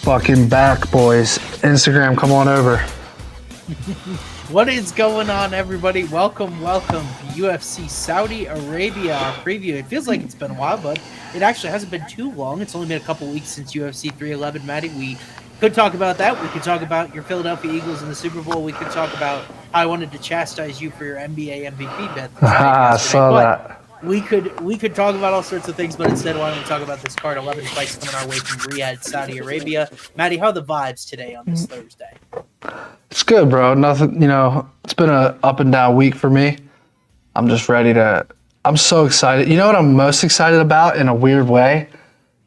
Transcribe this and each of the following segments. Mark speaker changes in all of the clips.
Speaker 1: Fucking back, boys. Instagram, come on over.
Speaker 2: What is going on, everybody? Welcome to UFC Saudi Arabia, our preview. It feels like it's been a while, but it actually hasn't been too long. It's only been a couple weeks since UFC 311, Matty. We could talk about that. We could talk about your Philadelphia Eagles in the Super Bowl. We could talk about how I wanted to chastise you for your NBA MVP bet.
Speaker 1: I saw that.
Speaker 2: We could talk about all sorts of things, but instead, why don't we talk about this card? 11 fights coming our way from Riyadh, Saudi Arabia. Matty, how are the vibes today on this Thursday?
Speaker 1: It's good, bro. Nothing, it's been a up and down week for me. I'm just ready to. I'm so excited. You know what I'm most excited about in a weird way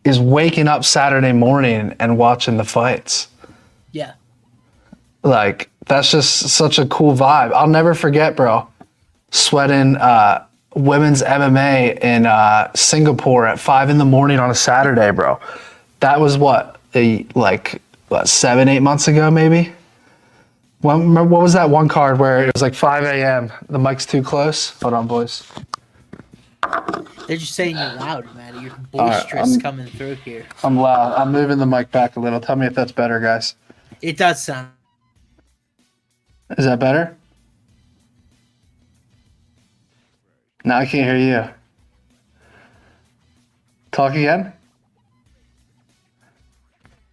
Speaker 1: is waking up Saturday morning and watching the fights.
Speaker 2: Yeah.
Speaker 1: Like, that's just such a cool vibe. I'll never forget, bro, sweating women's MMA in Singapore at 5 a.m. on a Saturday, bro. That was 7-8 months ago, maybe? What was that one card where it was like 5 a.m.? The mic's too close. Hold on, boys.
Speaker 2: They're just saying you're loud, man. You're boisterous coming through here.
Speaker 1: I'm loud. I'm moving the mic back a little. Tell me if that's better, guys.
Speaker 2: It does sound.
Speaker 1: Is that better? Now I can't hear you. Talk again?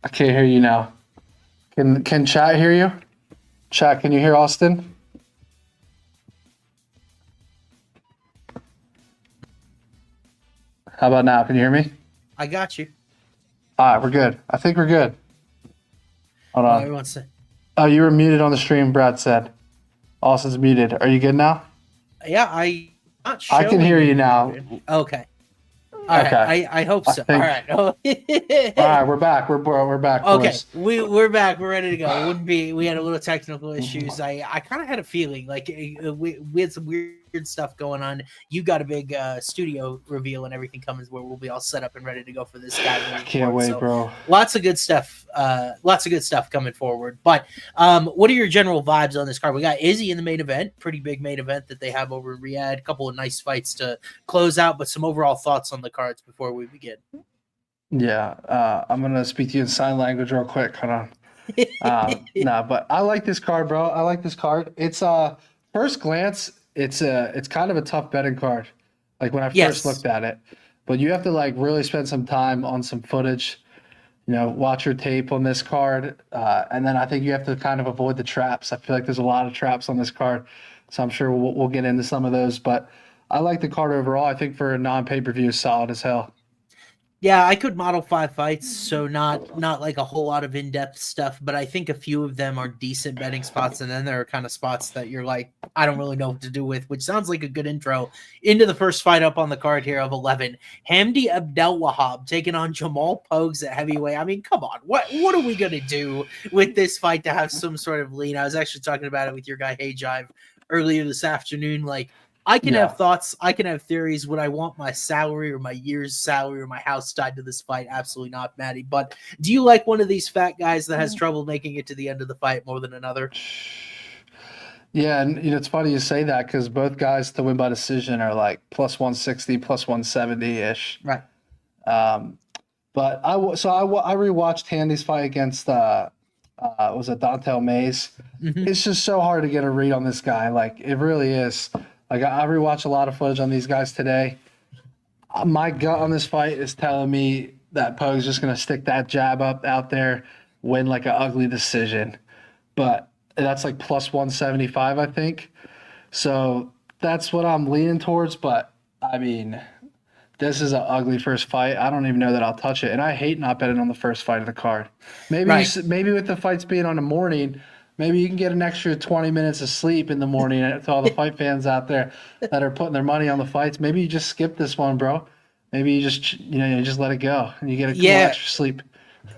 Speaker 1: I can't hear you now. Can chat hear you? Chat, can you hear Austin? How about now? Can you hear me?
Speaker 2: I got you.
Speaker 1: All right, we're good. I think we're good. Hold on.
Speaker 2: Everyone say.
Speaker 1: Oh, you were muted on the stream, Brad said. Austin's muted. Are you good now?
Speaker 2: Yeah, I
Speaker 1: can hear you now.
Speaker 2: Okay. All right.
Speaker 1: Okay.
Speaker 2: I hope so. All right.
Speaker 1: All right, we're back. We're back.
Speaker 2: Okay,
Speaker 1: boys.
Speaker 2: we're back. We're ready to go. It wouldn't be. We had a little technical issues. I kind of had a feeling like we had some weird stuff going on. You got a big studio reveal and everything coming where we'll be all set up and ready to go for this guy.
Speaker 1: I can't wait, bro.
Speaker 2: Lots of good stuff. Lots of good stuff coming forward. But what are your general vibes on this card? We got Izzy in the main event. Pretty big main event that they have over in Riyadh. A couple of nice fights to close out, but some overall thoughts on the cards before we begin.
Speaker 1: Yeah, I'm gonna speak to you in sign language real quick. Hold on. But I like this card, bro. I like this card. It's first glance, it's kind of a tough betting card. Like when I first looked at it, but you have to really spend some time on some footage. Watch your tape on this card, and then I think you have to kind of avoid the traps. I feel like there's a lot of traps on this card, so I'm sure we'll get into some of those. But I like the card overall. I think for a non-pay-per-view, it's solid as hell.
Speaker 2: Yeah, I could model 5 fights, so not like a whole lot of in-depth stuff, but I think a few of them are decent betting spots, and then there are kind of spots that you're like, I don't really know what to do with, which sounds like a good intro into the first fight up on the card here of 11. Hamdi Adrlwahab taking on Jamal Pogues at heavyweight. I mean, come on, what are we going to do with this fight to have some sort of lean? I was actually talking about it with your guy, Hey Jive, earlier this afternoon, I can have thoughts. I can have theories. Would I want my salary or my year's salary or my house tied to this fight? Absolutely not, Matty. But do you like one of these fat guys that has trouble making it to the end of the fight more than another?
Speaker 1: Yeah, and it's funny you say that because both guys to win by decision are like plus 160, plus 170-ish.
Speaker 2: Right.
Speaker 1: But I rewatched Handy's fight against was it Dontel Mays? Mm-hmm. It's just so hard to get a read on this guy. Like it really is. Like I rewatched a lot of footage on these guys today. My gut on this fight is telling me that Pogue's just going to stick that jab up out there, win like an ugly decision. But that's like plus 175, I think. So that's what I'm leaning towards. But, I mean, this is an ugly first fight. I don't even know that I'll touch it. And I hate not betting on the first fight of the card. Maybe with the fights being on the morning – maybe you can get an extra 20 minutes of sleep in the morning to all the fight fans out there that are putting their money on the fights. Maybe you just skip this one, bro. Maybe you just let it go and you get a cool extra sleep.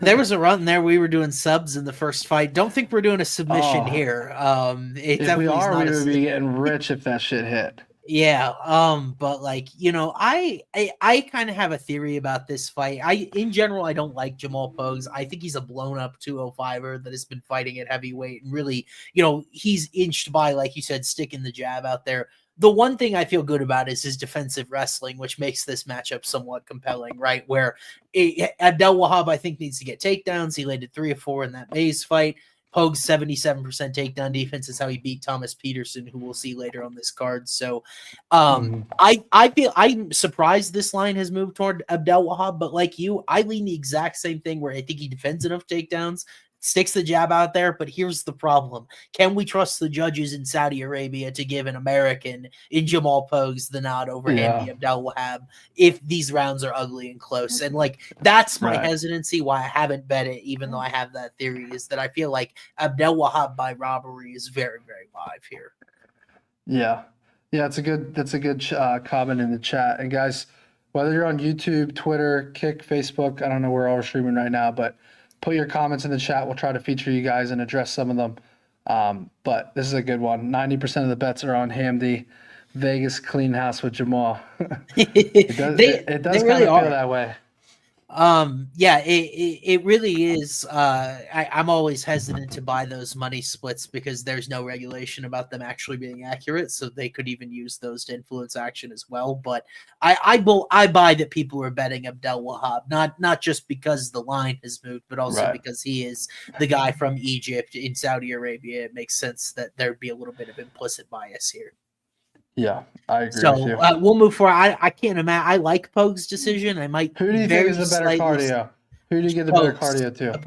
Speaker 2: There was a run there. We were doing subs in the first fight. Don't think we're doing a submission here.
Speaker 1: If we are, we would be getting rich if that shit hit.
Speaker 2: Yeah, but I kind of have a theory about this fight. In general, I don't like Jamal Pogues. I think he's a blown up 205er that has been fighting at heavyweight and really, he's inched by, like you said, sticking the jab out there. The one thing I feel good about is his defensive wrestling, which makes this matchup somewhat compelling, right? Where Adrlwahab, I think, needs to get takedowns. He landed 3 or 4 in that Mays fight. Pogues 77% takedown defense is how he beat Thomas Petersen, who we'll see later on this card. So I feel I'm surprised this line has moved toward Adrlwahab, but like you, I lean the exact same thing where I think he defends enough takedowns, sticks the jab out there, but here's the problem. Can we trust the judges in Saudi Arabia to give an American in Jamal Pogues the nod over Andy Adrlwahab if these rounds are ugly and close? And like, that's my hesitancy why I haven't bet it, even though I have that theory, is that I feel like Adrlwahab by robbery is very, very live here.
Speaker 1: Yeah. That's a good comment in the chat. And guys, whether you're on YouTube, Twitter, Kick, Facebook, I don't know where we're streaming right now, but put your comments in the chat. We'll try to feature you guys and address some of them. But this is a good one. 90% of the bets are on Hamdi. Vegas clean house with Jamal. It does kind of feel that way.
Speaker 2: Yeah, it really is. I'm always hesitant to buy those money splits because there's no regulation about them actually being accurate, so they could even use those to influence action as well. But I buy that people are betting Adrlwahab, not just because the line has moved, but also because he is the guy from Egypt in Saudi Arabia. It makes sense that there'd be a little bit of implicit bias here.
Speaker 1: Yeah, I agree
Speaker 2: so,
Speaker 1: with you.
Speaker 2: We'll move forward. I can't imagine. I like Pogues' decision. I might.
Speaker 1: Who do you think is the better cardio? Who do you get the better cardio to?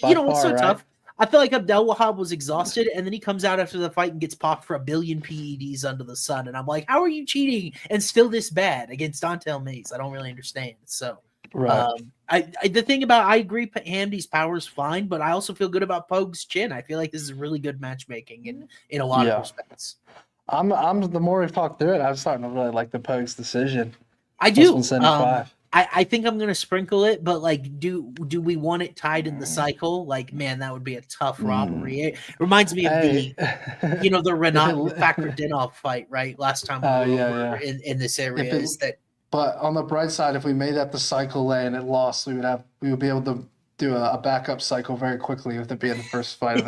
Speaker 2: You know what's so tough? I feel like Adrlwahab was exhausted, and then he comes out after the fight and gets popped for 1 billion PEDs under the sun. And I'm like, how are you cheating and still this bad against Dante Mays? I don't really understand. So, the thing about I agree, Hamdi's power is fine, but I also feel good about Pogues' chin. I feel like this is really good matchmaking in a lot of respects.
Speaker 1: I'm the more we've talked through it, I'm starting to really like the Pogues decision.
Speaker 2: I do. I think I'm gonna sprinkle it, but like, do we want it tied in the cycle? Like, man, that would be a tough robbery. It reminds me of the Renat Fakhretdinov fight, right? Last time we were in this area.
Speaker 1: But on the bright side, if we made that the cycle lay and it lost, we would be able to do a backup cycle very quickly with it being the first fight.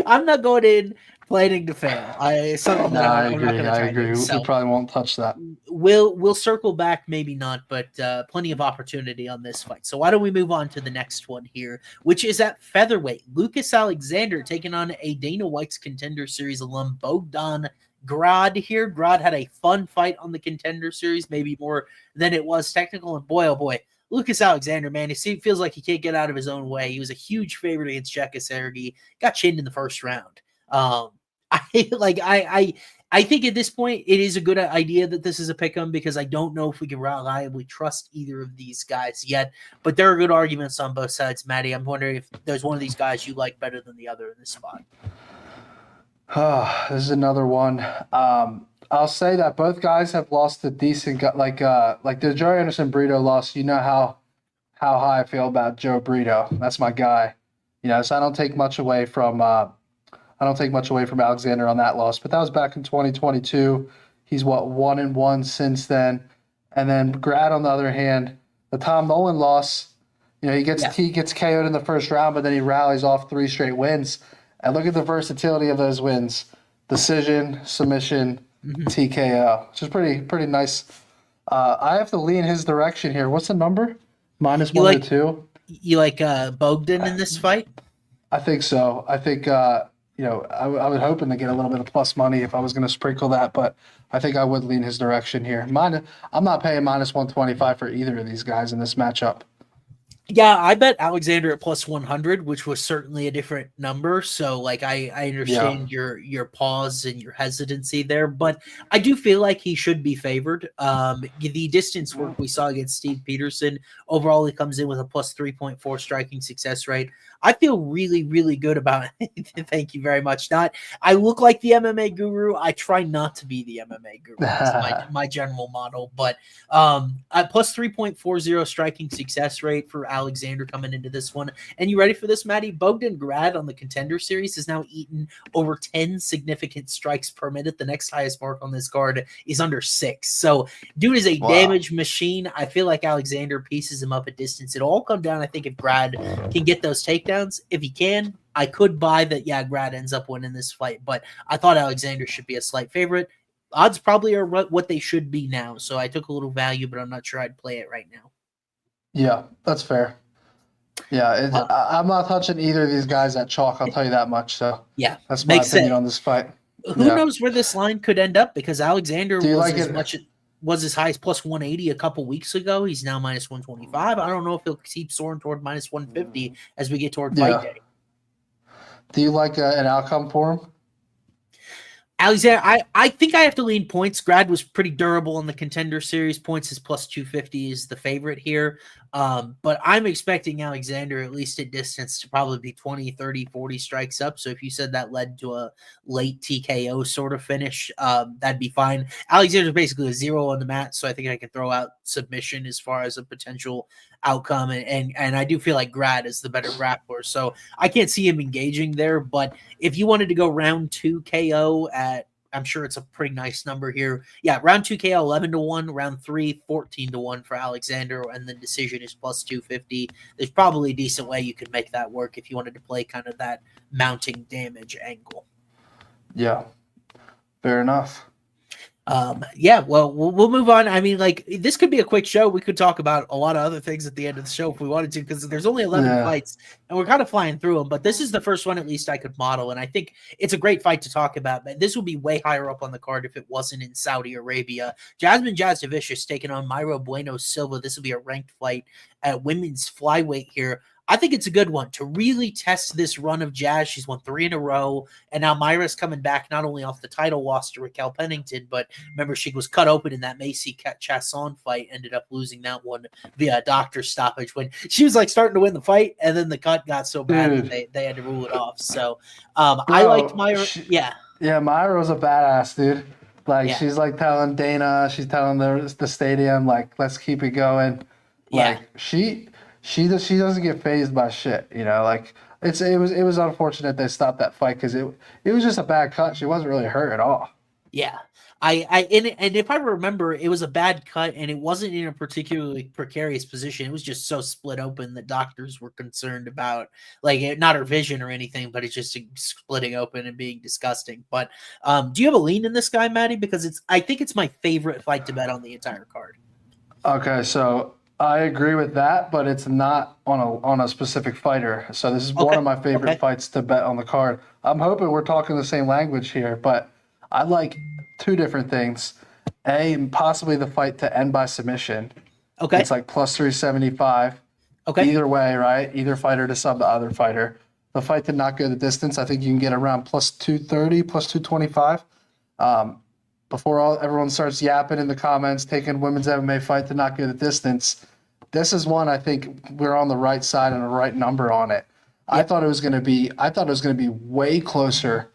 Speaker 2: I'm not going in planning to fail. I agree.
Speaker 1: We probably won't touch that.
Speaker 2: We'll circle back, maybe not, but plenty of opportunity on this fight. So why don't we move on to the next one here, which is at featherweight. Lucas Alexander taking on a Dana White's Contender Series alum, Bogdan Grad here. Grad had a fun fight on the Contender Series, maybe more than it was technical, and boy, oh boy, Lucas Alexander, man, he feels like he can't get out of his own way. He was a huge favorite against Jekka Sergey, got chinned in the first round. I think at this point it is a good idea that this is a pick 'em because I don't know if we can reliably trust either of these guys yet. But there are good arguments on both sides, Matty. I'm wondering if there's one of these guys you like better than the other in this spot.
Speaker 1: This is another one. I'll say that both guys have lost a decent like the Joe Anderson Brito loss. You know how high I feel about Joe Brito. That's my guy. So I don't take much away from Alexander on that loss. But that was back in 2022. He's 1-1 since then. And then Grad on the other hand, the Tom Nolan loss. He gets KO'd in the first round, but then he rallies off 3 straight wins. And look at the versatility of those wins: decision, submission, TKO, which is pretty nice. I have to lean his direction here. What's the number? -1 to 2.
Speaker 2: You like Bogdan in this fight?
Speaker 1: I think so. I think I was hoping to get a little bit of plus money if I was going to sprinkle that, but I think I would lean his direction here. I'm not paying -125 for either of these guys in this matchup.
Speaker 2: Yeah, I bet Alexander at +100, which was certainly a different number. So, like, I understand your pause and your hesitancy there, but I do feel like he should be favored. The distance work we saw against Steve Petersen, overall he comes in with a +3.4 striking success rate. I feel really, really good about it. Thank you very much. I look like the MMA guru. I try not to be the MMA guru. That's my general model. But a +3.40 striking success rate for Alexander coming into this one. And you ready for this, Matty? Bogdan Grad on the Contender Series has now eaten over 10 significant strikes per minute. The next highest mark on this card is under 6. So dude is a damage machine. I feel like Alexander pieces him up at distance. It'll all come down, I think, if Grad can get those takedowns. If he can, I could buy that, Grad ends up winning this fight, but I thought Alexander should be a slight favorite. odds probably are what they should be now. So I took a little value, but I'm not sure I'd play it right now.
Speaker 1: Yeah, that's fair. Yeah, I'm not touching either of these guys at chalk. I'll tell you that much. So
Speaker 2: yeah,
Speaker 1: that's my opinion on this fight.
Speaker 2: Who knows where this line could end up? Because Alexander was as high as plus 180 a couple weeks ago. He's now minus 125. I don't know if he'll keep soaring toward minus 150 as we get toward fight day.
Speaker 1: Do you like an outcome for him?
Speaker 2: Alexander, I think I have to lean points. Grad was pretty durable in the Contender Series. Points is plus 250 is the favorite here. But I'm expecting Alexander, at least at distance, to probably be 20, 30, 40 strikes up. So if you said that led to a late TKO sort of finish, that'd be fine. Alexander's basically a 0 on the mat, so I think I can throw out submission as far as a potential outcome. And I do feel like Grad is the better grappler. So I can't see him engaging there. But if you wanted to go round 2 KO at, I'm sure it's a pretty nice number here. Yeah, round 2 KO 11-1, round 3 14-1 for Alexander, and the decision is plus 250. There's probably a decent way you could make that work if you wanted to play kind of that mounting damage angle.
Speaker 1: Yeah, fair enough.
Speaker 2: Yeah, well, we'll move on. I mean, like, this could be a quick show. We could talk about a lot of other things at the end of the show if we wanted to, because there's only 11 fights and we're kind of flying through them, but this is the first one at least I could model. And I think it's a great fight to talk about, but this would be way higher up on the card if it wasn't in Saudi Arabia. Jasudavicus taking on Bueno Silva. This will be a ranked fight at women's flyweight here. I think it's a good one to really test this run of Jazz. She's won 3 in a row, and now Myra's coming back not only off the title loss to Raquel Pennington, but remember she was cut open in that Macy Chasson fight, ended up losing that one via a doctor stoppage when she was like starting to win the fight, and then the cut got so bad that they had to rule it off. So I liked Myra.
Speaker 1: Yeah, Myra was a badass, dude. Like she's like telling Dana, she's telling the stadium, like, let's keep it going. Like she doesn't get fazed by shit, you know. Like it was unfortunate they stopped that fight because it was just a bad cut. She wasn't really hurt at all.
Speaker 2: Yeah, and if I remember, it was a bad cut and it wasn't in a particularly precarious position. It was just so split open that doctors were concerned about, like, not her vision or anything, but it's just splitting open and being disgusting. But do you have a lean in this guy, Matty? Because I think it's my favorite fight to bet on the entire card.
Speaker 1: Okay, so I agree with that, but it's not on a specific fighter. So this is one of my favorite fights to bet on the card. I'm hoping we're talking the same language here, but I like 2 different things. Possibly the fight to end by submission. Okay. It's like plus 375. Okay. Either way, right? Either fighter to sub the other fighter. The fight to not go the distance, I think you can get around plus 230, plus 225. Before everyone starts yapping in the comments, taking women's MMA fight to not go the distance, this is one I think we're on the right side and the right number on it. Yep. I thought it was going to be way closer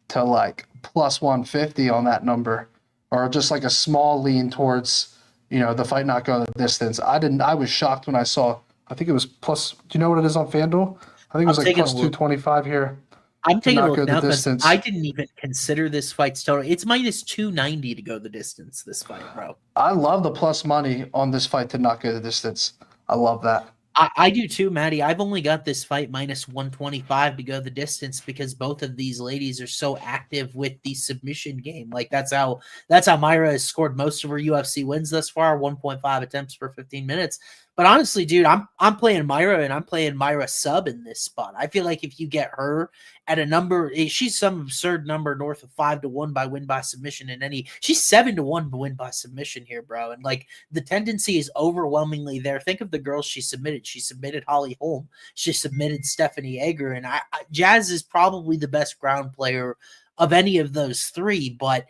Speaker 1: to like plus 150 on that number, or just like a small lean towards, you know, the fight not going the distance. I was shocked when I saw. I think it was plus. Do you know what it is on FanDuel? I think it was like plus 225 here.
Speaker 2: I'm taking a look now because I didn't even consider this fight's total. It's minus 290 to go the distance, this fight, bro.
Speaker 1: I love the plus money on this fight to not go the distance. I love that.
Speaker 2: I do too, Matty. I've only got this fight minus 125 to go the distance because both of these ladies are so active with the submission game. Like that's how Myra has scored most of her UFC wins thus far, 1.5 attempts per 15 minutes. But honestly, dude, I'm playing Myra and I'm playing Myra sub in this spot. I feel like if you get her at a number, she's some absurd number north of 5-1 by win by submission she's 7-1 to win by submission here, bro. And like the tendency is overwhelmingly there. Think of the girls she submitted. She submitted Holly Holm. She submitted Stephanie Egger. And Jazz is probably the best ground player of any of those 3, but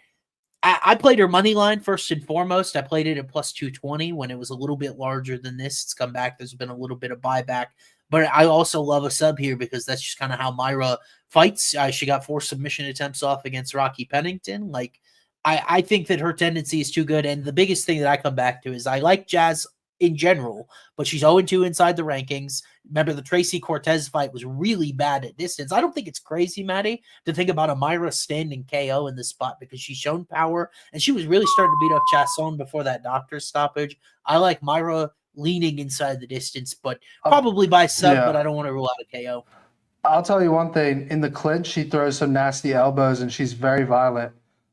Speaker 2: I played her money line first and foremost. I played it at plus 220 when it was a little bit larger than this. It's come back. There's been a little bit of buyback. But I also love a sub here because that's just kind of how Myra fights. She got 4 submission attempts off against Rocky Pennington. Like, I think that her tendency is too good. And the biggest thing that I come back to is I like Jazz in general, but she's 0-2 inside the rankings. Remember, the Tracy Cortez fight was really bad at distance. I don't think it's crazy, Matty, to think about a Myra standing KO in this spot because she's shown power, and she was really starting to beat up Chasson before that doctor's stoppage. I like Myra leaning inside the distance, but probably by sub, but I don't want to rule out a KO.
Speaker 1: I'll tell you one thing. In the clinch, she throws some nasty elbows, and she's very violent.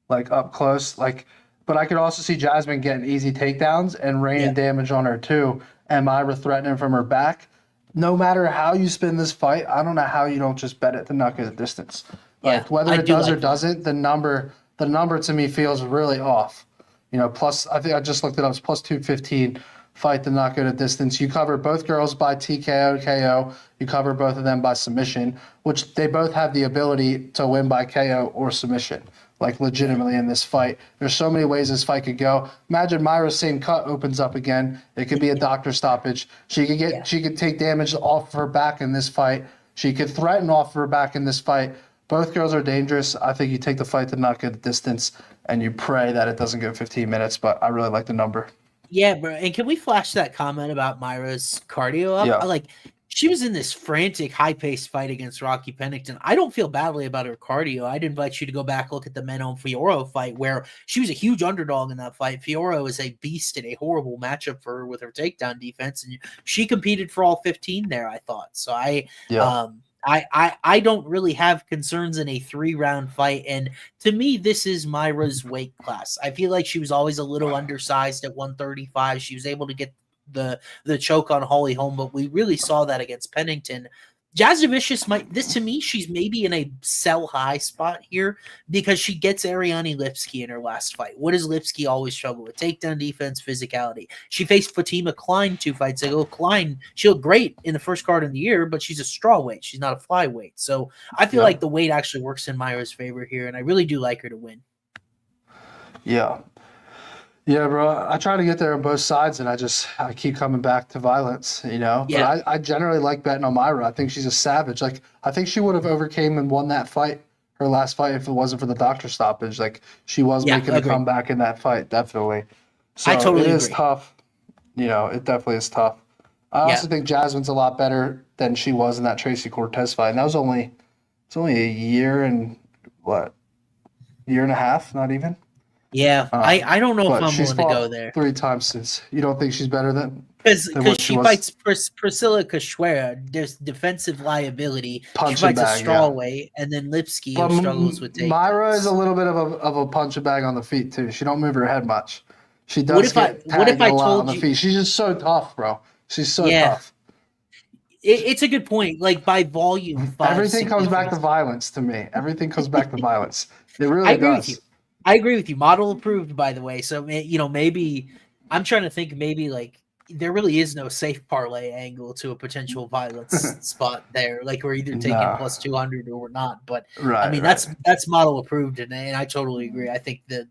Speaker 1: like up close. Like, but I could also see Jasmine getting easy takedowns and raining damage on her too, and Myra threatening from her back. No matter how you spin this fight, I don't know how you don't just bet it to knock it at distance. Like whether it does or doesn't, the number to me feels really off. Plus I think I just looked it up. It's plus 215. Fight the knockout at distance. You cover both girls by TKO, KO. You cover both of them by submission, which they both have the ability to win by KO or submission. Like legitimately in this fight, there's so many ways this fight could go. Imagine Myra's same cut opens up again. It could be a doctor stoppage. She could take damage off of her back in this fight. She could threaten off of her back in this fight. Both girls are dangerous. I think you take the fight to knock at distance and you pray that it doesn't go 15 minutes. But I really like the number.
Speaker 2: Yeah, bro. And can we flash that comment about Myra's cardio up?
Speaker 1: Yeah.
Speaker 2: Like, she was in this frantic, high-paced fight against Rocky Pennington. I don't feel badly about her cardio. I'd invite you to go back look at the Menon Fioro fight where she was a huge underdog in that fight. Fioro is a beast and a horrible matchup for her with her takedown defense, and she competed for all 15 there, I thought. So I don't really have concerns in a 3-round fight. And to me, this is Myra's weight class. I feel like she was always a little undersized at 135. She was able to get the choke on Holly Holm, but we really saw that against Pennington. Jasudavicus to me, she's maybe in a sell high spot here because she gets Ariane Lipski in her last fight. What does Lipski always struggle with? Takedown defense, physicality. She faced Fatima Klein 2 fights ago. Klein, she looked great in the first card of the year, but she's a straw weight. She's not a flyweight. So I feel like the weight actually works in Myra's favor here, and I really do like her to win.
Speaker 1: Yeah. Yeah, bro. I try to get there on both sides, and I keep coming back to violence,
Speaker 2: Yeah.
Speaker 1: But I generally like betting on Myra. I think she's a savage. Like, I think she would have overcame and won that fight, her last fight, if it wasn't for the doctor stoppage. Like, she was making a comeback in that fight, definitely. So
Speaker 2: I totally agree.
Speaker 1: It is tough. It definitely is tough. I also think Jasmine's a lot better than she was in that Tracy Cortez fight. And that was only a year and a half, not even.
Speaker 2: Yeah, I don't know if I'm willing to go there.
Speaker 1: 3 times since. You don't think she's better than
Speaker 2: because she fights Priscilla Cachoeira. There's defensive liability.
Speaker 1: Punch
Speaker 2: she fights
Speaker 1: bag,
Speaker 2: a strawweight, and then Lipski who struggles with takedowns.
Speaker 1: Myra is a little bit of a punch bag on the feet too. She don't move her head much. She does get tagged a lot on the feet. She's just so tough, bro. She's so tough.
Speaker 2: It's a good point. Like by volume,
Speaker 1: everything comes back to violence to me. Everything comes back to violence. It really does.
Speaker 2: I agree with you. Model approved, by the way. So, maybe I'm trying to think like there really is no safe parlay angle to a potential violence spot there. Like we're either taking plus 200 or we're not. But that's model approved, and I totally agree. I think the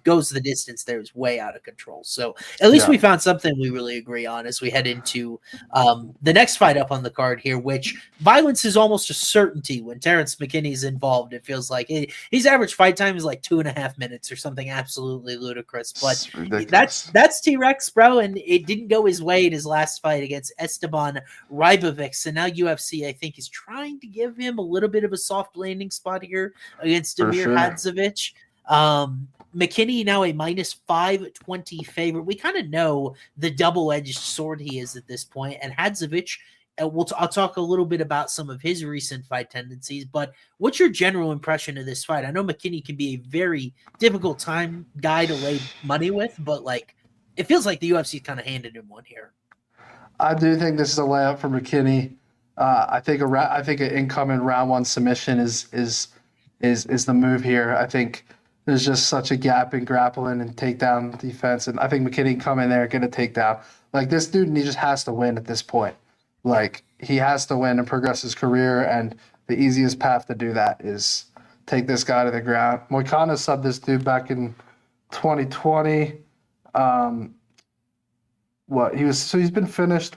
Speaker 2: goes the distance there is way out of control. So at least we found something we really agree on as we head into the next fight up on the card here, which violence is almost a certainty when Terrence McKinney's involved. It feels like his average fight time is like 2.5 minutes or something absolutely ludicrous. But that's T-Rex, bro, and it didn't go his way in his last fight against Esteban Ribovic. So now UFC, I think, is trying to give him a little bit of a soft landing spot here against Damir Hadzovic. McKinney now a minus 520 favorite. We kind of know the double-edged sword he is at this point. And Hadzovic, I'll talk a little bit about some of his recent fight tendencies, but what's your general impression of this fight? I know McKinney can be a very difficult guy to lay money with, but it feels like the UFC kind of handed him one here.
Speaker 1: I do think this is a layup for McKinney. I think an incoming round 1 submission is the move here. I think there's just such a gap in grappling and takedown defense, and I think McKinney can come in there and get a takedown. Like this dude, he just has to win at this point. Like he has to win and progress his career, and the easiest path to do that is take this guy to the ground. Moicano subbed this dude back in 2020. He's been finished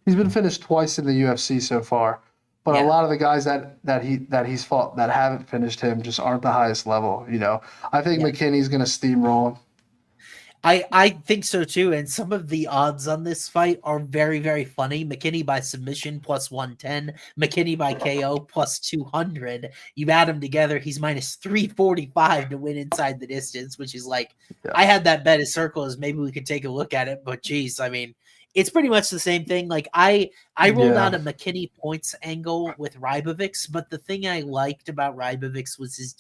Speaker 1: he's been finished twice in the UFC so far, but a lot of the guys that he's fought that haven't finished him just aren't the highest level. I think McKinney's going to steamroll him.
Speaker 2: I think so too, and some of the odds on this fight are very, very funny. McKinney by submission plus 110, McKinney by KO plus 200. You add them together, he's minus 345 to win inside the distance, which is like, I had that bet as circle as maybe we could take a look at it, but geez, I mean, it's pretty much the same thing. Like I rolled out a McKinney points angle with Rybovics, but the thing I liked about Rybovics was his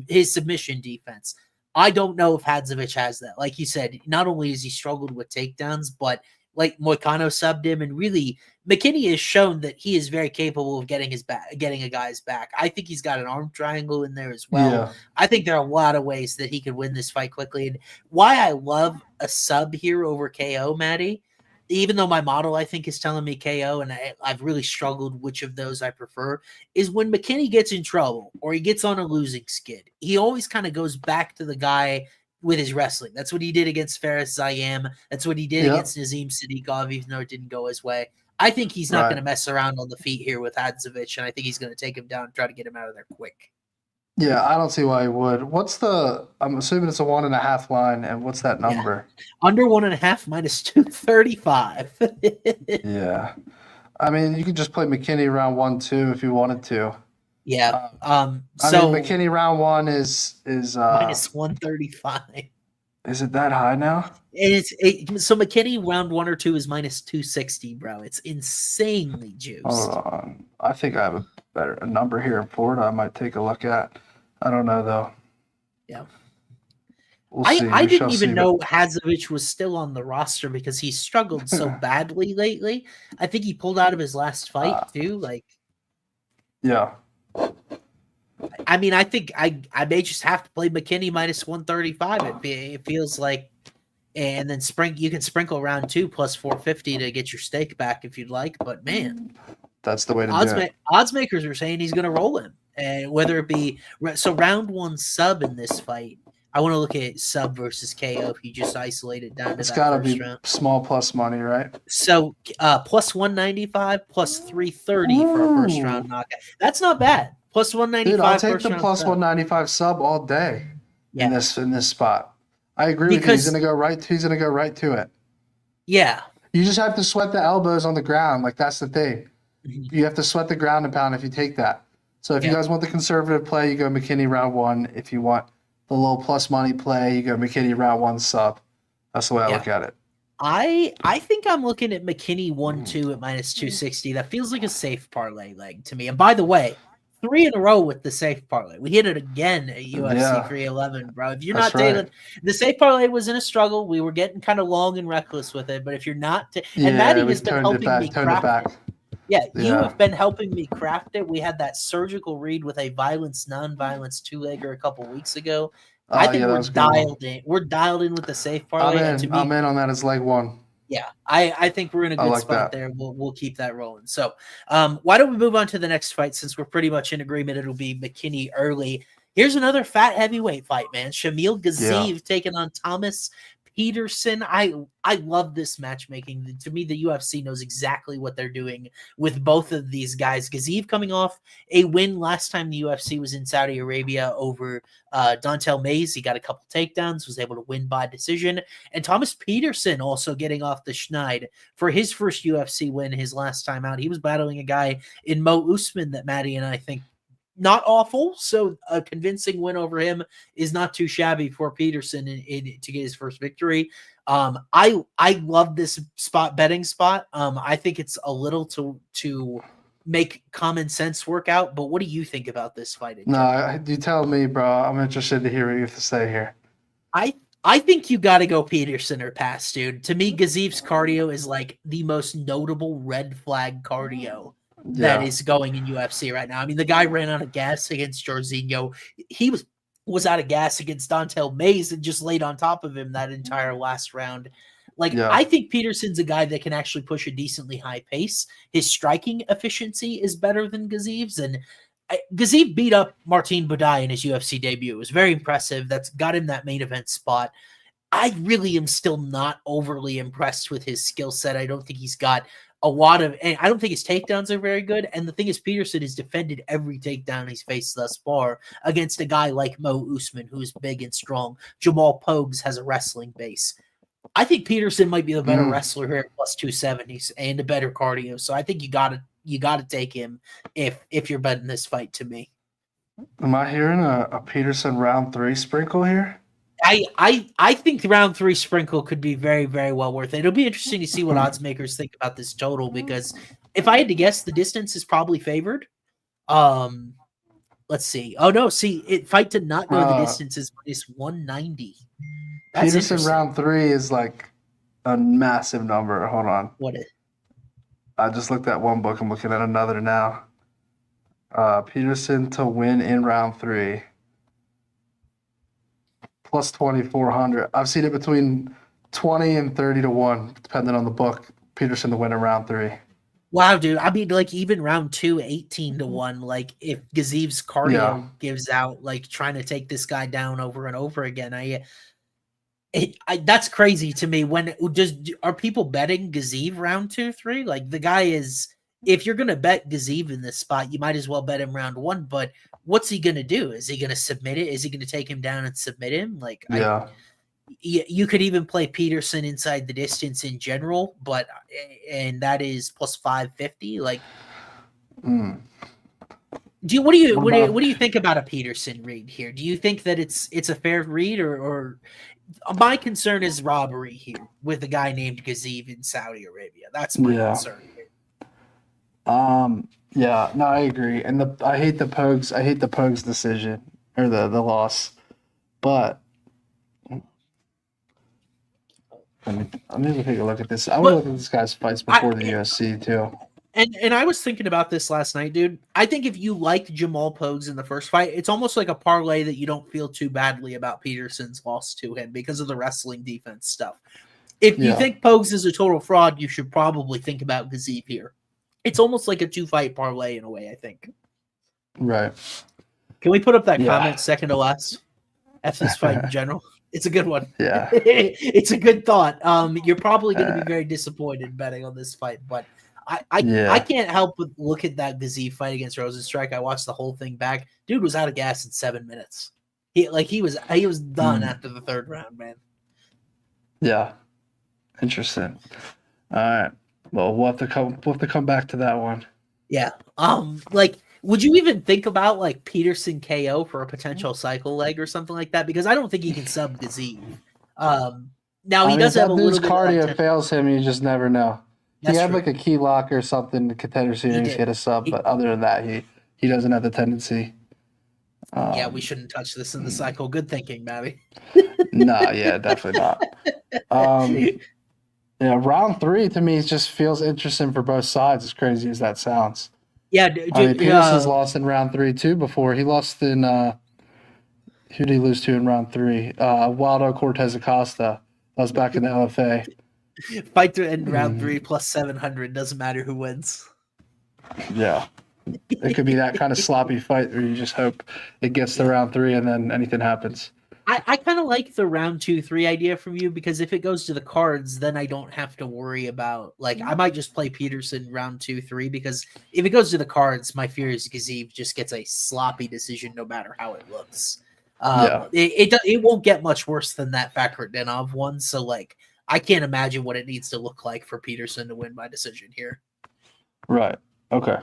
Speaker 2: his submission defense. I don't know if Hadzovic has that. Like you said, not only has he struggled with takedowns, but like Moicano subbed him, and really McKinney has shown that he is very capable of getting a guy's back. I think he's got an arm triangle in there as well.
Speaker 1: Yeah.
Speaker 2: I think there are a lot of ways that he could win this fight quickly. And why I love a sub here over KO, Matty, even though my model, I think, is telling me KO, and I've really struggled which of those I prefer, is when McKinney gets in trouble or he gets on a losing skid, he always kind of goes back to the guy with his wrestling. That's what he did against Fares Ziam. That's what he did against Nazim Siddiqov, even though it didn't go his way. I think he's not going to mess around on the feet here with Hadzovic, and I think he's going to take him down and try to get him out of there quick.
Speaker 1: Yeah, I don't see why he would. I'm assuming it's a 1.5 line, and what's that number?
Speaker 2: Yeah. Under 1.5 minus 235.
Speaker 1: Yeah. I mean, you could just play McKinney round 1, 2 if you wanted to.
Speaker 2: Yeah.
Speaker 1: So I mean, McKinney round 1 is
Speaker 2: minus 135.
Speaker 1: Is it that high now?
Speaker 2: So McKinney round 1 or 2 is minus 260, bro. It's insanely juiced.
Speaker 1: Hold on. I think I have a number here in Florida I might take a look at. I don't know though.
Speaker 2: Yeah.
Speaker 1: We'll see.
Speaker 2: I didn't even know Hadzovic was still on the roster because he struggled so badly lately. I think he pulled out of his last fight too. Like,
Speaker 1: yeah.
Speaker 2: I mean, I think I may just have to play McKinney minus 135. It feels like, and then you can sprinkle round 2 plus 450 to get your stake back if you'd like. But man,
Speaker 1: that's the way to do it.
Speaker 2: Odds makers are saying he's going to roll him, and whether it be so round 1 sub in this fight. I want to look at sub versus KO if you just isolate it down to
Speaker 1: it's
Speaker 2: that
Speaker 1: got to
Speaker 2: first
Speaker 1: be
Speaker 2: round.
Speaker 1: Small plus money, right?
Speaker 2: So plus 195, plus 330 for a first round knockout. That's not bad. Plus 195.
Speaker 1: Dude, I'll take the plus 195 sub all day in this spot. I agree with you. He's gonna go right to it.
Speaker 2: Yeah.
Speaker 1: You just have to sweat the elbows on the ground. Like that's the thing. Mm-hmm. You have to sweat the ground and pound if you take that. So if you guys want the conservative play, you go McKinney round 1. If you want the low plus money play, you go McKinney round 1 sub. That's the way I look at it.
Speaker 2: I think I'm looking at McKinney 1-2 at minus 260. That feels like a safe parlay leg to me. And by the way, 3 in a row with the safe parlay. We hit it again at UFC 311, bro. If you're not tailing, the safe parlay was in a struggle. We were getting kind of long and reckless with it. But if you're not, and Matty has been helping me craft it. Yeah, you have been helping me craft it. We had that surgical read with a violence, non-violence 2-legger a couple weeks ago. I think we're dialed in. We're dialed in with the safe parlay.
Speaker 1: I'm in on that as leg 1.
Speaker 2: Yeah, I think we're in a good spot there. We'll keep that rolling. So why don't we move on to the next fight since we're pretty much in agreement it'll be McKinney early. Here's another fat heavyweight fight, man. Shamil Gaziev taking on Thomas Petersen. I love this matchmaking. To me, the UFC knows exactly what they're doing with both of these guys. Gaziev coming off a win last time the UFC was in Saudi Arabia over Dontel Mays. He got a couple takedowns, was able to win by decision. And Thomas Petersen also getting off the schneid for his first UFC win his last time out. He was battling a guy in Mo Usman that Matty and I think not awful, so a convincing win over him is not too shabby for Petersen to get his first victory. I love this betting spot. I think it's a little to make common sense work out, but what do you think about this fight?
Speaker 1: No, you tell me, bro. I'm interested to hear what you have to say here.
Speaker 2: I think you got to go Petersen or pass, dude. To me, Gaziev's cardio is like the most notable red flag cardio that is going in UFC right now. I mean, the guy ran out of gas against Jorginho. He was out of gas against Dontel Mays and just laid on top of him that entire last round. I think Petersen's a guy that can actually push a decently high pace. His striking efficiency is better than Gaziev's, and Gaziev beat up Martin Buday in his UFC debut. It was very impressive. That's got him that main event spot. I really am still not overly impressed with his skill set. I don't think he's got a lot of, and I don't think his takedowns are very good. And the thing is, Petersen has defended every takedown he's faced thus far against a guy like Mo Usman, who's big and strong. Jamal Pogues has a wrestling base. I think Petersen might be the better wrestler here at plus 270s and a better cardio. So I think you gotta take him if you're betting this fight to me.
Speaker 1: Am I hearing a Petersen round 3 sprinkle here?
Speaker 2: I think round 3 sprinkle could be very, very well worth it. It'll be interesting to see what odds makers think about this total, because if I had to guess, the distance is probably favored. Let's see. Oh no, see, fight to not go the distance is minus 190. That's
Speaker 1: Petersen round 3 is like a massive number. Hold on.
Speaker 2: What is?
Speaker 1: I just looked at one book. I'm looking at another now. Petersen to win in round 3. Plus 2,400. I've seen it between 20 and 30 to 1, depending on the book. Petersen to win in round 3.
Speaker 2: Wow, dude. I mean, like, even round 2, 18 to 1. Like, if Gaziev's cardio gives out, like, trying to take this guy down over and over again, that's crazy to me. Are people betting Gaziev round 2, 3? Like, the guy is, if you're gonna bet Gaziev in this spot, you might as well bet him round 1. But what's he gonna do? Is he gonna submit it? Is he gonna take him down and submit him? Like, you could even play Petersen inside the distance in general, and that is plus 550. Like, what do you think about a Petersen read here? Do you think that it's a fair read, or my concern is robbery here with a guy named Gaziev in Saudi Arabia? That's my concern here.
Speaker 1: Yeah, no, I agree. And I hate the Pogues decision, or the loss. But let me take a look at this. I want to look at this guy's fights before the UFC too.
Speaker 2: And I was thinking about this last night, dude. I think if you liked Jamal Pogues in the first fight, it's almost like a parlay that you don't feel too badly about Petersen's loss to him because of the wrestling defense stuff. If you think Pogues is a total fraud, you should probably think about Gaziev here. It's almost like a 2-fight parlay in a way, I think.
Speaker 1: Right.
Speaker 2: Can we put up that comment second to last? After this fight in general? It's a good one.
Speaker 1: Yeah.
Speaker 2: It's a good thought. You're probably going to be very disappointed betting on this fight, but I can't help but look at that Gaziev fight against Rozenstruik. I watched the whole thing back. Dude was out of gas in 7 minutes. He was done after the third round, man.
Speaker 1: Yeah. Interesting. All right. Well, we'll have to come back to that one.
Speaker 2: Yeah. Would you even think about like Petersen KO for a potential cycle leg or something like that? Because I don't think he can sub Gaziev. Now he does have a little bit
Speaker 1: cardio fails him. You just never know.
Speaker 2: That's
Speaker 1: he had
Speaker 2: true.
Speaker 1: like a key lock or something. The contender series hit a sub, but other than that, he doesn't have the tendency.
Speaker 2: Yeah, we shouldn't touch this in the cycle. Good thinking, Matty.
Speaker 1: No, yeah, definitely not. Yeah, round 3 to me just feels interesting for both sides, as crazy as that sounds.
Speaker 2: Yeah,
Speaker 1: Petersen's lost in round 3 too before. He lost in who did he lose to in round 3? Waldo Cortez Acosta. That was back in the LFA.
Speaker 2: Fight to end round 3 plus 700. Doesn't matter who wins.
Speaker 1: Yeah. It could be that kind of sloppy fight where you just hope it gets to round 3 and then anything happens.
Speaker 2: I kind of like the round 2, 3 idea from you, because if it goes to the cards, then I don't have to worry about, like, I might just play Petersen round 2, 3, because if it goes to the cards, my fear is Gaziev just gets a sloppy decision no matter how it looks. It won't get much worse than that Fakhretdinov one, so, like, I can't imagine what it needs to look like for Petersen to win by decision here.
Speaker 1: Right. Okay.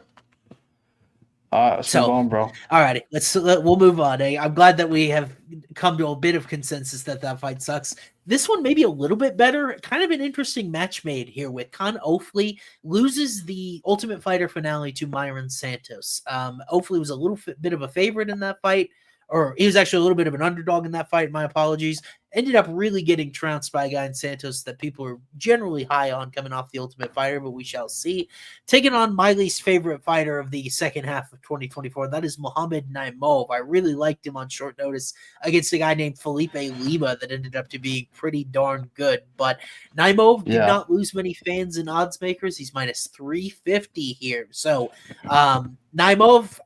Speaker 1: Let's move on, bro.
Speaker 2: All righty, we'll move on. I'm glad that we have come to a bit of consensus that fight sucks. This one maybe a little bit better. Kind of an interesting match made here with Khan Ofli loses the Ultimate Fighter finale to Myron Santos. Ofli was a little bit of a favorite in that fight, or he was actually a little bit of an underdog in that fight. My apologies. Ended up really getting trounced by a guy in Santos that people are generally high on coming off the Ultimate Fighter, but we shall see. Taking on my least favorite fighter of the second half of 2024, that is Muhammad Naimov. I really liked him on short notice against a guy named Felipe Lima that ended up to be pretty darn good. But Naimov did not lose many fans and odds makers. He's minus 350 here. So Naimov,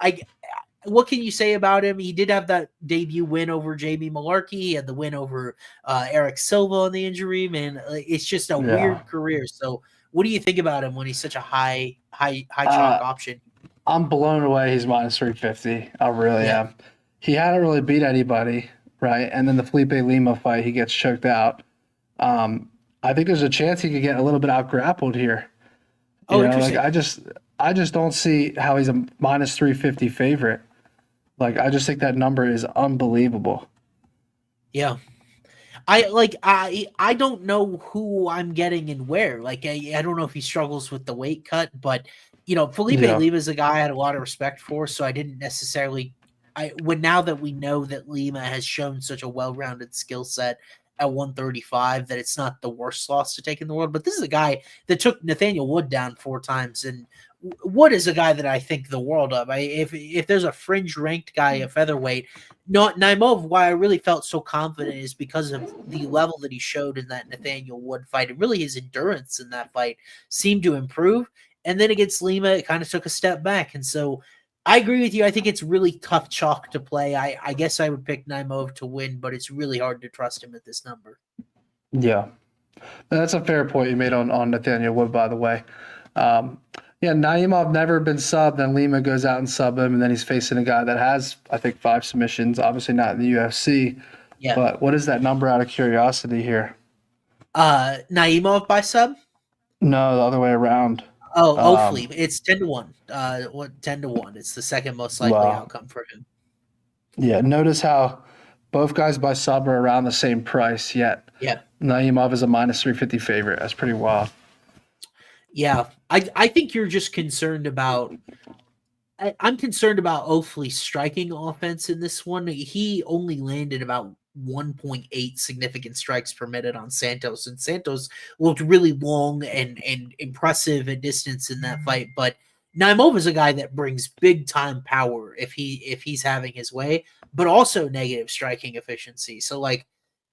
Speaker 2: what can you say about him? He did have that debut win over Jamie Malarkey. He had the win over Eric Silva on the injury. Man, it's just a weird career. So What do you think about him when he's such a high chalk option?
Speaker 1: I'm blown away. He's minus 350. I really am. He hadn't really beat anybody, right? And then the Felipe Lima fight, he gets choked out. I think there's a chance he could get a little bit out grappled here.
Speaker 2: Interesting.
Speaker 1: I just don't see how he's a minus 350 favorite. Like, I just think that number is unbelievable.
Speaker 2: Yeah. I don't know who I'm getting and where. Like, I don't know if he struggles with the weight cut, but Felipe Lima is a guy I had a lot of respect for, so I didn't necessarily. Now that we know that Lima has shown such a well-rounded skill set at 135, that it's not the worst loss to take in the world. But this is a guy that took Nathaniel Wood down 4 times, and Wood is a guy that I think the world of. If there's a fringe ranked guy, a featherweight, Naimov, why I really felt so confident is because of the level that he showed in that Nathaniel Wood fight, and really his endurance in that fight seemed to improve. And then against Lima, it kind of took a step back. And so I agree with you. I think it's really tough chalk to play. I guess I would pick Naimov to win, but it's really hard to trust him at this number.
Speaker 1: Yeah. That's a fair point you made on Nathaniel Wood, by the way. Naimov never been subbed, then Lima goes out and sub him, and then he's facing a guy that has, I think, 5 submissions, obviously not in the UFC. Yeah. But what is that number out of curiosity here?
Speaker 2: Naimov by sub?
Speaker 1: No, the other way around.
Speaker 2: Oh, Ofli. It's 10-1. 10-1. It's the second most likely outcome for him.
Speaker 1: Yeah, notice how both guys by sub are around the same price, yet Naimov is a minus 350 favorite. That's pretty wild.
Speaker 2: Yeah, I think you're just concerned about – I'm concerned about Ofli's striking offense in this one. He only landed about 1.8 significant strikes per minute on Santos, and Santos looked really long and impressive at distance in that fight. But Naimov is a guy that brings big time power if he's having his way, but also negative striking efficiency. So like,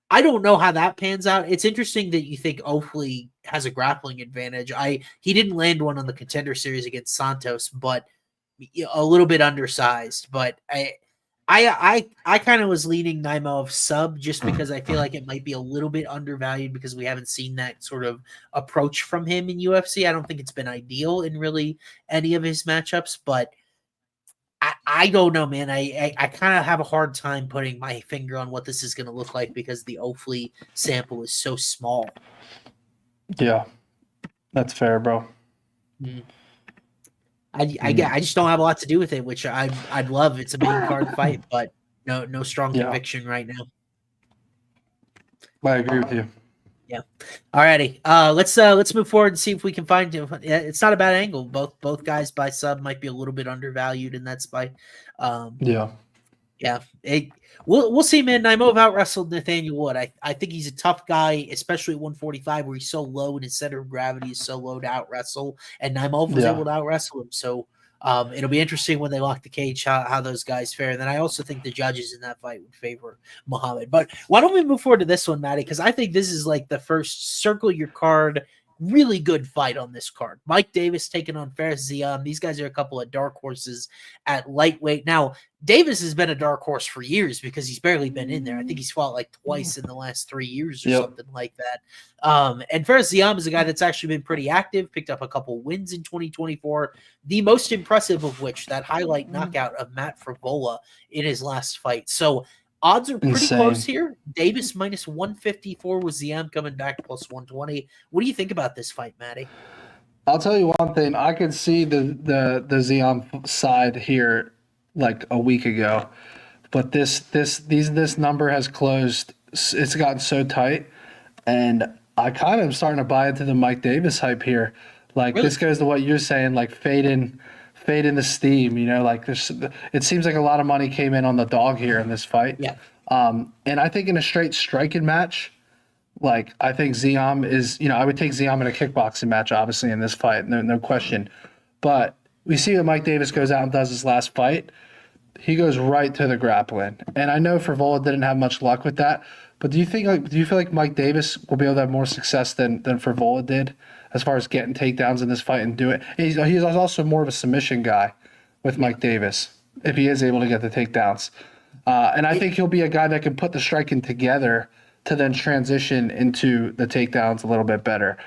Speaker 2: I don't know how that pans out. It's interesting that you think Ofli has a grappling advantage. He didn't land one on the Contender Series against Santos, but a little bit undersized. But I kind of was leaning Naimov sub just because I feel like it might be a little bit undervalued because we haven't seen that sort of approach from him in UFC. I don't think it's been ideal in really any of his matchups, but I don't know, man. I kind of have a hard time putting my finger on what this is going to look like because the Ofli sample is so small.
Speaker 1: Yeah, that's fair, bro.
Speaker 2: I just don't have a lot to do with it, which I'd love. It's a main card fight, but no strong conviction right now.
Speaker 1: I agree with you.
Speaker 2: Yeah. Alrighty. Let's move forward and see if we can find him. It's not a bad angle. Both guys by sub might be a little bit undervalued, and that's by We'll see, man. Naimov out wrestled Nathaniel Wood. I think he's a tough guy, especially at 145, where he's so low and his center of gravity is so low to out wrestle, and Naimov was able to out wrestle him. So it'll be interesting when they lock the cage how those guys fare. And then I also think the judges in that fight would favor Muhammad. But why don't we move forward to this one, Matty? Because I think this is like the first circle your card really good fight on this card. Mike Davis taking on Fares Ziam. These guys are a couple of dark horses at lightweight. Now, Davis has been a dark horse for years because he's barely been in there. I think he's fought like twice in the last 3 years or something like that. And Fares Ziam is a guy that's actually been pretty active, picked up a couple wins in 2024, the most impressive of which, that highlight knockout of Matt Frivola in his last fight. So odds are pretty close here. Davis minus 154 with Ziam coming back plus 120. What do you think about this fight, Matty?
Speaker 1: I'll tell you one thing. I could see the Ziam side here like a week ago, but this number has closed. It's gotten so tight, and I kind of am starting to buy into the Mike Davis hype here. Like This goes to what you're saying, like fading the steam, like it seems like a lot of money came in on the dog here in this fight.
Speaker 2: Yeah.
Speaker 1: And I think in a straight striking match, like I think Ziam is, I would take Ziam in a kickboxing match, obviously in this fight, no question. But we see what Mike Davis goes out and does his last fight. He goes right to the grappling. And I know Frivola didn't have much luck with that, but do you feel like Mike Davis will be able to have more success than Frivola did as far as getting takedowns in this fight and do it? He's also more of a submission guy with Mike Davis if he is able to get the takedowns. And I think he'll be a guy that can put the striking together to then transition into the takedowns a little bit better.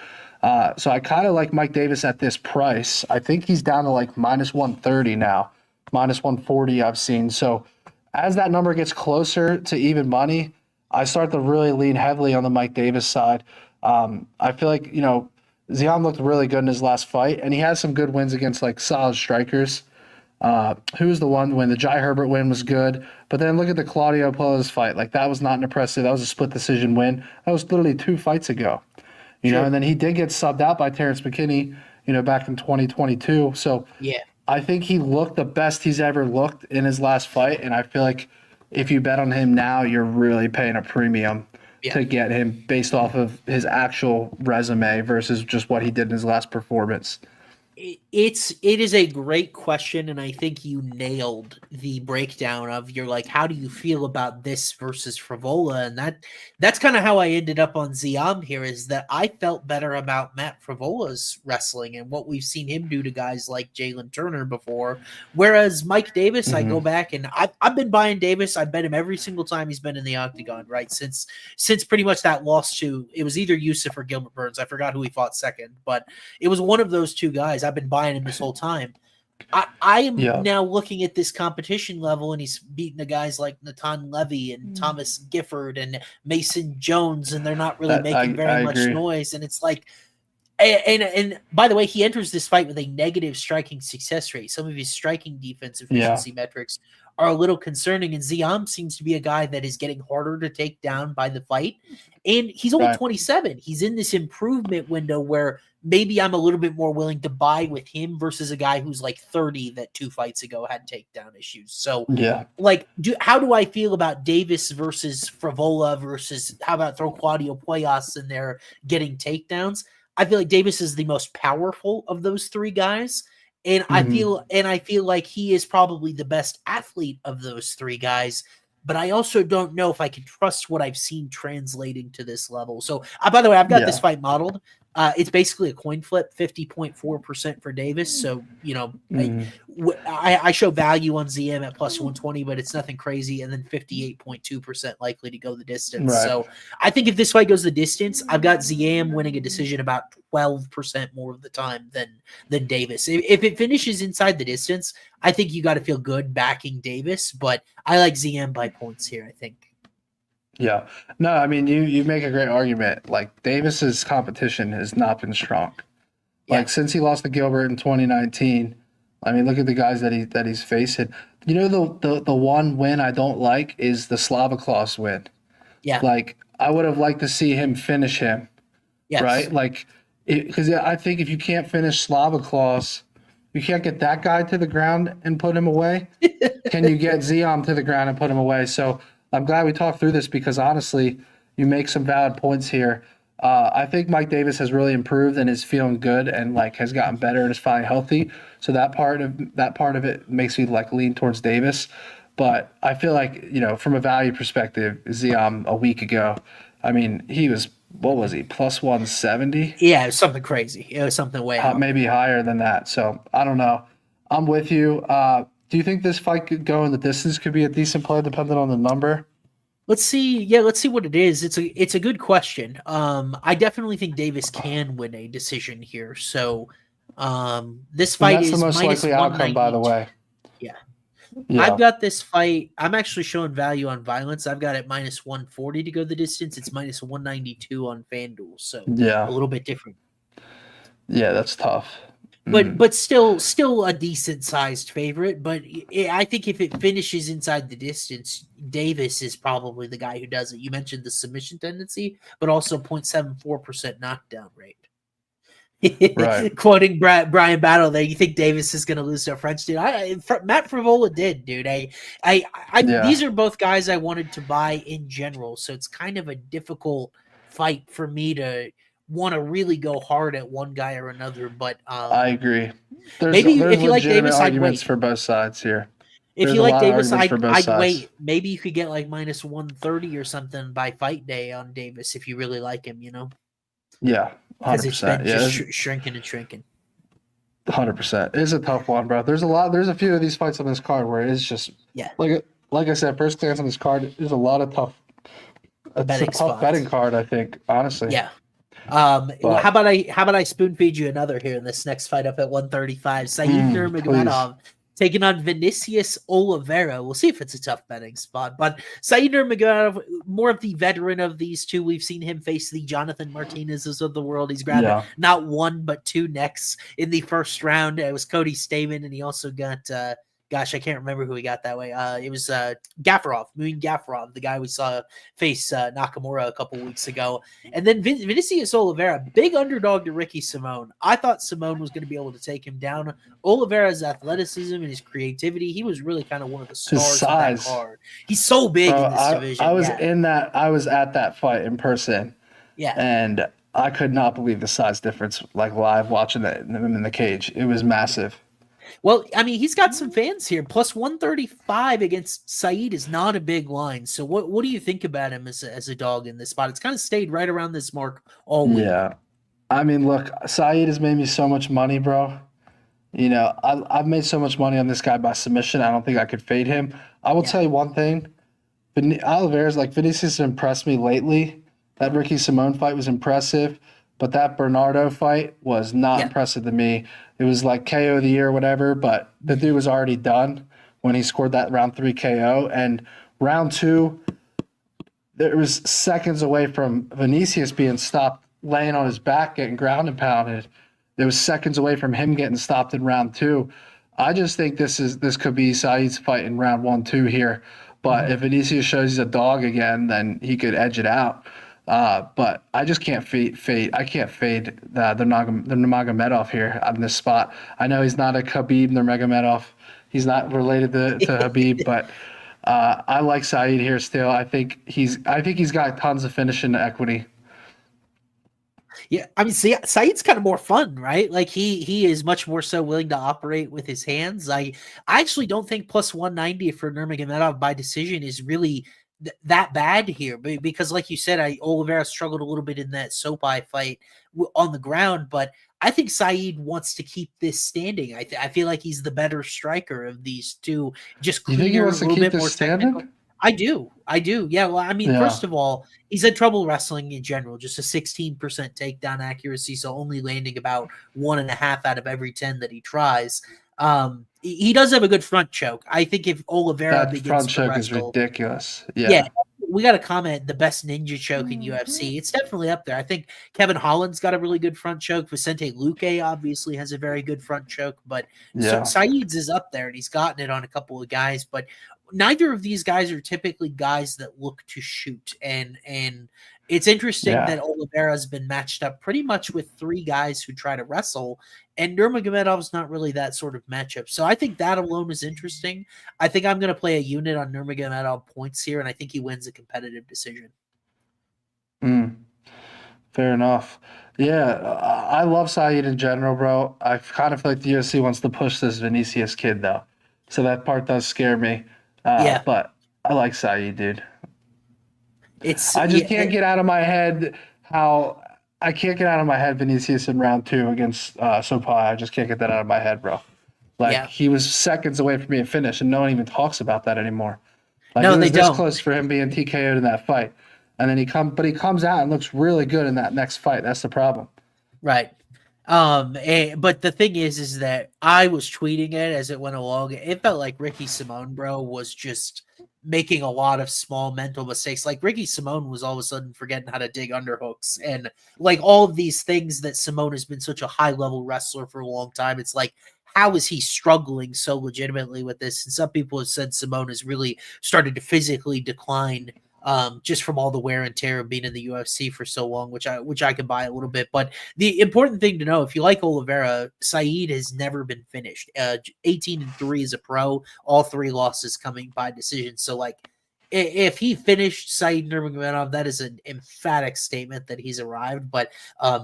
Speaker 1: So I kind of like Mike Davis at this price. I think he's down to like minus 130 now, minus 140 I've seen. So as that number gets closer to even money, I start to really lean heavily on the Mike Davis side. I feel like, Ziam looked really good in his last fight, and he has some good wins against like solid strikers. Who's the one win? The Jai Herbert win was good, but then look at the Claudio Puelles fight. Like that was not impressive. That was a split decision win. That was literally 2 fights ago. And then he did get subbed out by Terrence McKinney, back in 2022. So
Speaker 2: Yeah.
Speaker 1: I think he looked the best he's ever looked in his last fight, and I feel like if you bet on him now, you're really paying a premium to get him based off of his actual resume versus just what he did in his last performance.
Speaker 2: It is a great question, and I think you nailed the breakdown of how do you feel about this versus Frivola, and that's kind of how I ended up on Ziam here, is that I felt better about Matt Frivola's wrestling and what we've seen him do to guys like Jalen Turner before, whereas Mike Davis, I go back and I've been buying Davis. I bet him every single time he's been in the octagon, right, since pretty much that loss to, it was either Yusuf or Gilbert Burns. I forgot who he fought second, but it was one of those two guys. I've been buying him this whole time. I am now looking at this competition level, and he's beating the guys like Natan Levy and Thomas Gifford and Mason Jones, and they're not really making very much noise. And it's like, and by the way, he enters this fight with a negative striking success rate. Some of his striking defense efficiency metrics are a little concerning, and Ziam seems to be a guy that is getting harder to take down by the fight. And he's only 27. He's in this improvement window where maybe I'm a little bit more willing to buy with him versus a guy who's like 30 that 2 fights ago had takedown issues. So how do I feel about Davis versus Frivola versus, how about throw Claudio Puelles in there getting takedowns? I feel like Davis is the most powerful of those 3 guys. And I feel like he is probably the best athlete of those 3 guys. But I also don't know if I can trust what I've seen translating to this level. So, by the way, I've got this fight modeled. It's basically a coin flip, 50.4% for Davis. So, I show value on ZM at plus 120, but it's nothing crazy. And then 58.2% likely to go the distance.
Speaker 1: Right.
Speaker 2: So I think if this fight goes the distance, I've got ZM winning a decision about 12% more of the time than Davis. If it finishes inside the distance, I think you got to feel good backing Davis, but I like ZM by points here, I think.
Speaker 1: Yeah. No, I mean, you make a great argument. Like, Davis's competition has not been strong. Like, since he lost to Gilbert in 2019, I mean, look at the guys that he's facing. The one win I don't like is the Slavaclaus win. Yeah. Like, I would have liked to see him finish him. Yes. Right? Like, because I think if you can't finish Slavaclaus, you can't get that guy to the ground and put him away. Can you get Ziam to the ground and put him away? So I'm glad we talked through this because, honestly, you make some valid points here. I think Mike Davis has really improved and is feeling good and has gotten better and is finally healthy. So that part of it makes me lean towards Davis. But I feel like, from a value perspective, Ziam a week ago, I mean, he was, what was he, plus 170?
Speaker 2: Yeah, it was something crazy. It was something way
Speaker 1: maybe higher than that. So I don't know. I'm with you. Do you think this fight could go in the distance? Could be a decent play depending on the number?
Speaker 2: Let's see. Yeah, let's see what it is. It's a good question. I definitely think Davis can win a decision here. So this fight is the most likely outcome, by the way. Yeah. I've got this fight. I'm actually showing value on violence. I've got it minus 140 to go the distance. It's minus 192 on FanDuel. So a little bit different.
Speaker 1: Yeah, that's tough.
Speaker 2: But still a decent sized favorite. But I think if it finishes inside the distance, Davis is probably the guy who does it. You mentioned the submission tendency, but also 0.74% knockdown rate. Right. Quoting Brian Battle there, you think Davis is going to lose to a French dude? Matt Frivola did, dude. These are both guys I wanted to buy in general, so it's kind of a difficult fight for me to want to really go hard at one guy or another. But
Speaker 1: I agree. There's
Speaker 2: if you like Davis,
Speaker 1: arguments for both sides here.
Speaker 2: If you like Davis, I'd wait. Maybe you could get minus 130 or something by fight day on Davis if you really like him.
Speaker 1: Yeah. 100%.
Speaker 2: Because it's been just shrinking and shrinking.
Speaker 1: 100%. It's a tough one, bro. There's a few of these fights on this card where it's just like I said, first glance on this card, there's a lot of tough. It's a tough betting card, I think, honestly.
Speaker 2: Yeah. How about I spoon feed you another here in this next fight up at 135? Said Nurmagomedov taking on Vinicius Oliveira. We'll see if it's a tough betting spot. But Said Nurmagomedov, more of the veteran of these two. We've seen him face the Jonathan Martinez's of the world. He's grabbed not one but two necks in the first round. It was Cody Stamen, and he also got gosh, I can't remember who he got that way. It was Gafarov, the guy we saw face Nakamura a couple weeks ago. And then Vinicius Oliveira, big underdog to Ricky Simone. I thought Simone was going to be able to take him down. Oliveira's athleticism and his creativity, he was really kind of one of the stars of that card. He's so big in this division.
Speaker 1: I was at that fight in person.
Speaker 2: Yeah.
Speaker 1: And I could not believe the size difference, like live watching him in the cage. It was massive.
Speaker 2: Well, I mean, he's got some fans here. Plus 135 against Said is not a big line. So what do you think about him as a dog in this spot? It's kind of stayed right around this mark all week.
Speaker 1: Yeah. I mean, look, Said has made me so much money, bro. You know, I've made so much money on this guy by submission. I don't think I could fade him. I will tell you one thing. Oliveira's like Vinicius impressed me lately. That Ricky Simone fight was impressive. But that Bernardo fight was not impressive to me. It was like KO of the year or whatever, but the dude was already done when he scored that round 3 KO. And round 2, there was seconds away from Vinicius being stopped, laying on his back, getting ground and pounded. There was seconds away from him getting stopped in round 2. I just think this could be Said's fight in round 1, 2 here. But if Vinicius shows he's a dog again, then he could edge it out. But I just can't fade. I can't fade the Nurmagomedov here on this spot. I know he's not a Khabib Nurmagomedov. He's not related to Khabib, but I like Said here still. I think he's got tons of finishing equity.
Speaker 2: Yeah, I mean, Said's kind of more fun, right? Like he is much more so willing to operate with his hands. I actually don't think plus 190 for Nurmagomedov by decision is really that bad here, because like you said, Oliveira struggled a little bit in that Sopai fight on the ground, but I think Said wants to keep this standing. I feel like he's the better striker of these two. Just cleaner,
Speaker 1: you think he wants
Speaker 2: a little
Speaker 1: to keep
Speaker 2: bit more
Speaker 1: this standing?
Speaker 2: technical. I do. Yeah. Well, I mean, first of all, he's had trouble wrestling in general, just a 16% takedown accuracy. So only landing about 1.5 out of every 10 that he tries. He does have a good front choke. I think if Oliveira begins
Speaker 1: front
Speaker 2: to
Speaker 1: choke
Speaker 2: wrestle,
Speaker 1: is ridiculous.
Speaker 2: Yeah. We got to comment the best ninja choke in UFC. It's definitely up there. I think Kevin Holland's got a really good front choke. Vicente Luque obviously has a very good front choke, but Said's is up there, and he's gotten it on a couple of guys. But neither of these guys are typically guys that look to shoot, and it's interesting that Oliveira's been matched up pretty much with 3 guys who try to wrestle, and Nurmagomedov's not really that sort of matchup. So I think that alone is interesting. I think I'm going to play a unit on Nurmagomedov points here, and I think he wins a competitive decision.
Speaker 1: Fair enough. Yeah, I love Said in general, bro. I kind of feel like the UFC wants to push this Vinicius kid, though. So that part does scare me. But I like Said, dude. I just can't get out of my head Vinicius in round 2 against Sopai. I just can't get that out of my head, bro. He was seconds away from being finished, and no one even talks about that anymore. It was this close for him being TKO'd in that fight. And then he comes out and looks really good in that next fight. That's the problem.
Speaker 2: Right. But the thing is that I was tweeting it as it went along. It felt like Ricky Simone, bro, was just making a lot of small mental mistakes. Like Ricky Simone was all of a sudden forgetting how to dig underhooks, and like all of these things that Simone has been such a high level wrestler for a long time. It's like, how is he struggling so legitimately with this? And some people have said Simone has really started to physically decline just from all the wear and tear of being in the UFC for so long, which I can buy a little bit. But the important thing to know, if you like Oliveira, Said has never been finished. 18-3 as a pro, all 3 losses coming by decision. So like, if he finished Said Nurmagomedov, that is an emphatic statement that he's arrived. But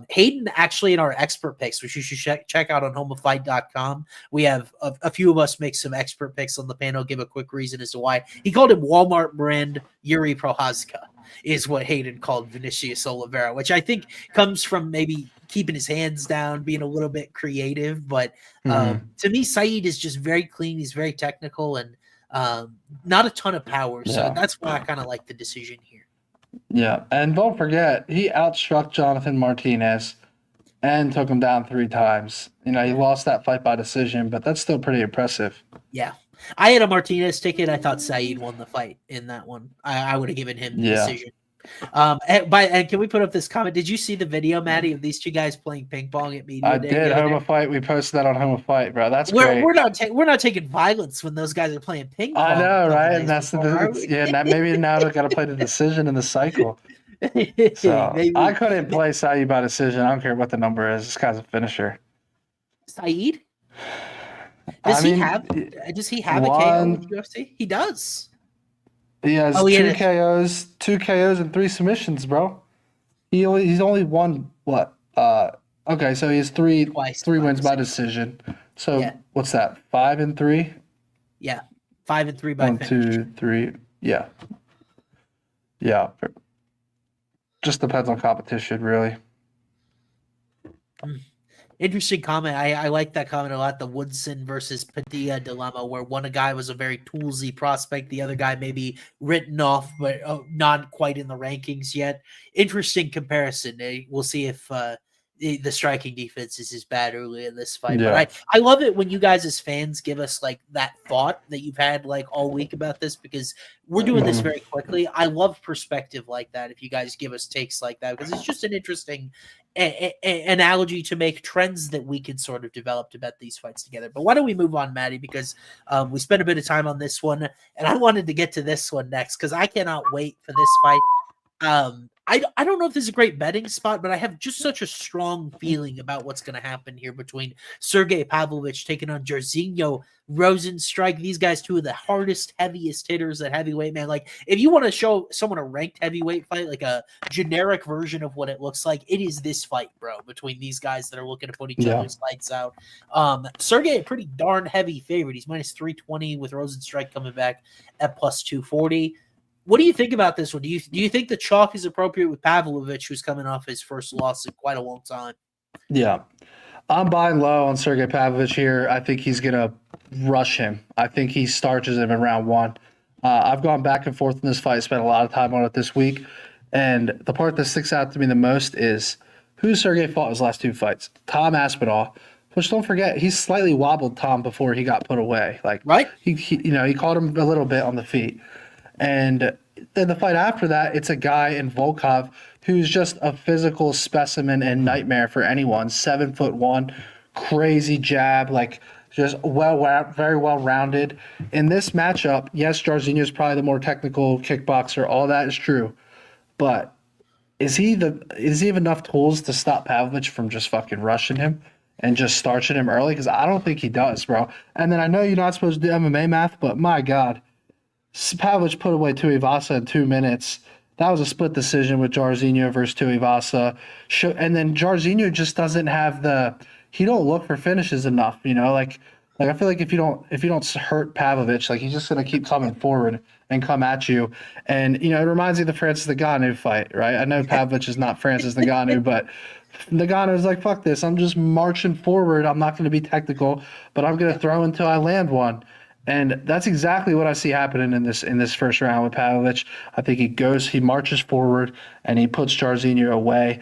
Speaker 2: Hayden, actually, in our expert picks, which you should check out on homeoffight.com, we have a few of us make some expert picks on the panel, give a quick reason as to why. He called him Walmart brand Yuri Prochazka, is what Hayden called Vinicius Oliveira, which I think comes from maybe keeping his hands down, being a little bit creative. But to me, Said is just very clean. He's very technical, and not a ton of power. So that's why I kind of like the decision here.
Speaker 1: Yeah, and don't forget, he outstruck Jonathan Martinez and took him down 3 times. You know, he lost that fight by decision, but that's still pretty impressive.
Speaker 2: Yeah. I had a Martinez ticket. I thought Saeed won the fight in that one. I would have given him the
Speaker 1: Yeah,
Speaker 2: decision. And can we put up this comment? Did you see the video, Matty, of these two guys playing ping pong at
Speaker 1: I
Speaker 2: media day
Speaker 1: did.
Speaker 2: the other
Speaker 1: Home
Speaker 2: day?
Speaker 1: of Fight. We posted that on Home of Fight, bro. That's
Speaker 2: We're
Speaker 1: great.
Speaker 2: we're not we're not taking violence when those guys are playing ping
Speaker 1: I
Speaker 2: pong a
Speaker 1: know,
Speaker 2: couple
Speaker 1: right? And
Speaker 2: days
Speaker 1: that's
Speaker 2: before, are we?
Speaker 1: yeah. Maybe now they're gonna play the decision in the cycle. So I
Speaker 2: Maybe
Speaker 1: couldn't play Saeed by decision. I don't care what the number is. This guy's a finisher.
Speaker 2: Saeed?
Speaker 1: I mean,
Speaker 2: Does he have a KO with
Speaker 1: one.
Speaker 2: UFC? He does.
Speaker 1: He has
Speaker 2: Oh, he
Speaker 1: two
Speaker 2: had
Speaker 1: KOs, 2 KOs, and 3 submissions, bro. He's only won what? Okay, so he has
Speaker 2: twice
Speaker 1: three
Speaker 2: by
Speaker 1: wins by
Speaker 2: decision.
Speaker 1: decision. So
Speaker 2: Yeah.
Speaker 1: what's that? 5-3.
Speaker 2: Yeah. 5-3 by
Speaker 1: 1,
Speaker 2: finish.
Speaker 1: 2, 3. Yeah, yeah. Just depends on competition, really.
Speaker 2: Interesting comment. I like that comment a lot. The Woodson versus Padilla dilemma, where one guy was a very toolsy prospect, the other guy maybe written off, but not quite in the rankings yet. Interesting comparison. We'll see if the striking defense is as bad early in this fight.
Speaker 1: Yeah.
Speaker 2: But I love it when you guys as fans give us like that thought that you've had like all week about this, because we're doing this very quickly. I love perspective like that. If you guys give us takes like that, because it's just an interesting analogy to make trends that we can sort of develop to bet these fights together. But why don't we move on, Matty? Because we spent a bit of time on this one, and I wanted to get to this one next because I cannot wait for this fight. I don't know if this is a great betting spot, but I have just such a strong feeling about what's going to happen here between Sergey Pavlovich taking on Jairzinho Rozenstruik. These guys, two of the hardest, heaviest hitters at heavyweight, man. Like, if you want to show someone a ranked heavyweight fight, like a generic version of what it looks like, it is this fight, bro, between these guys that are looking to put each other's lights out. Sergey, a pretty darn heavy favorite. He's minus 320 with Rozenstruik coming back at plus 240. What do you think about this one? Do you think the chalk is appropriate with Pavlovich, who's coming off his first loss in quite a long time?
Speaker 1: Yeah. I'm buying low on Sergey Pavlovich here. I think he's going to rush him. I think he starches him in round 1. I've gone back and forth in this fight, spent a lot of time on it this week. And the part that sticks out to me the most is who Sergey fought his last 2 fights. Tom Aspinall, which don't forget, he slightly wobbled Tom before he got put away. Like,
Speaker 2: right?
Speaker 1: He caught him a little bit on the feet. And then the fight after that, it's a guy in Volkov who's just a physical specimen and nightmare for anyone. 7'1", crazy jab, like just very well rounded. In this matchup, yes, Jairzinho is probably the more technical kickboxer. All that is true, but is he have enough tools to stop Pavlovich from just fucking rushing him and just starching him early? Because I don't think he does, bro. And then I know you're not supposed to do MMA math, but my God. Pavlovich put away Tuivasa in 2 minutes. That was a split decision with Jairzinho versus Tuivasa. And then Jairzinho just doesn't have he don't look for finishes enough, like I feel like if you don't hurt Pavlovich, like he's just gonna keep coming forward and come at you. And it reminds me of the Francis Ngannou fight, right? I know Pavlovich is not Francis Ngannou, but Ngannou's like, fuck this, I'm just marching forward. I'm not gonna be technical, but I'm gonna throw until I land one. And that's exactly what I see happening in this first round with Pavlovich. I think he marches forward, and he puts Jairzinho away.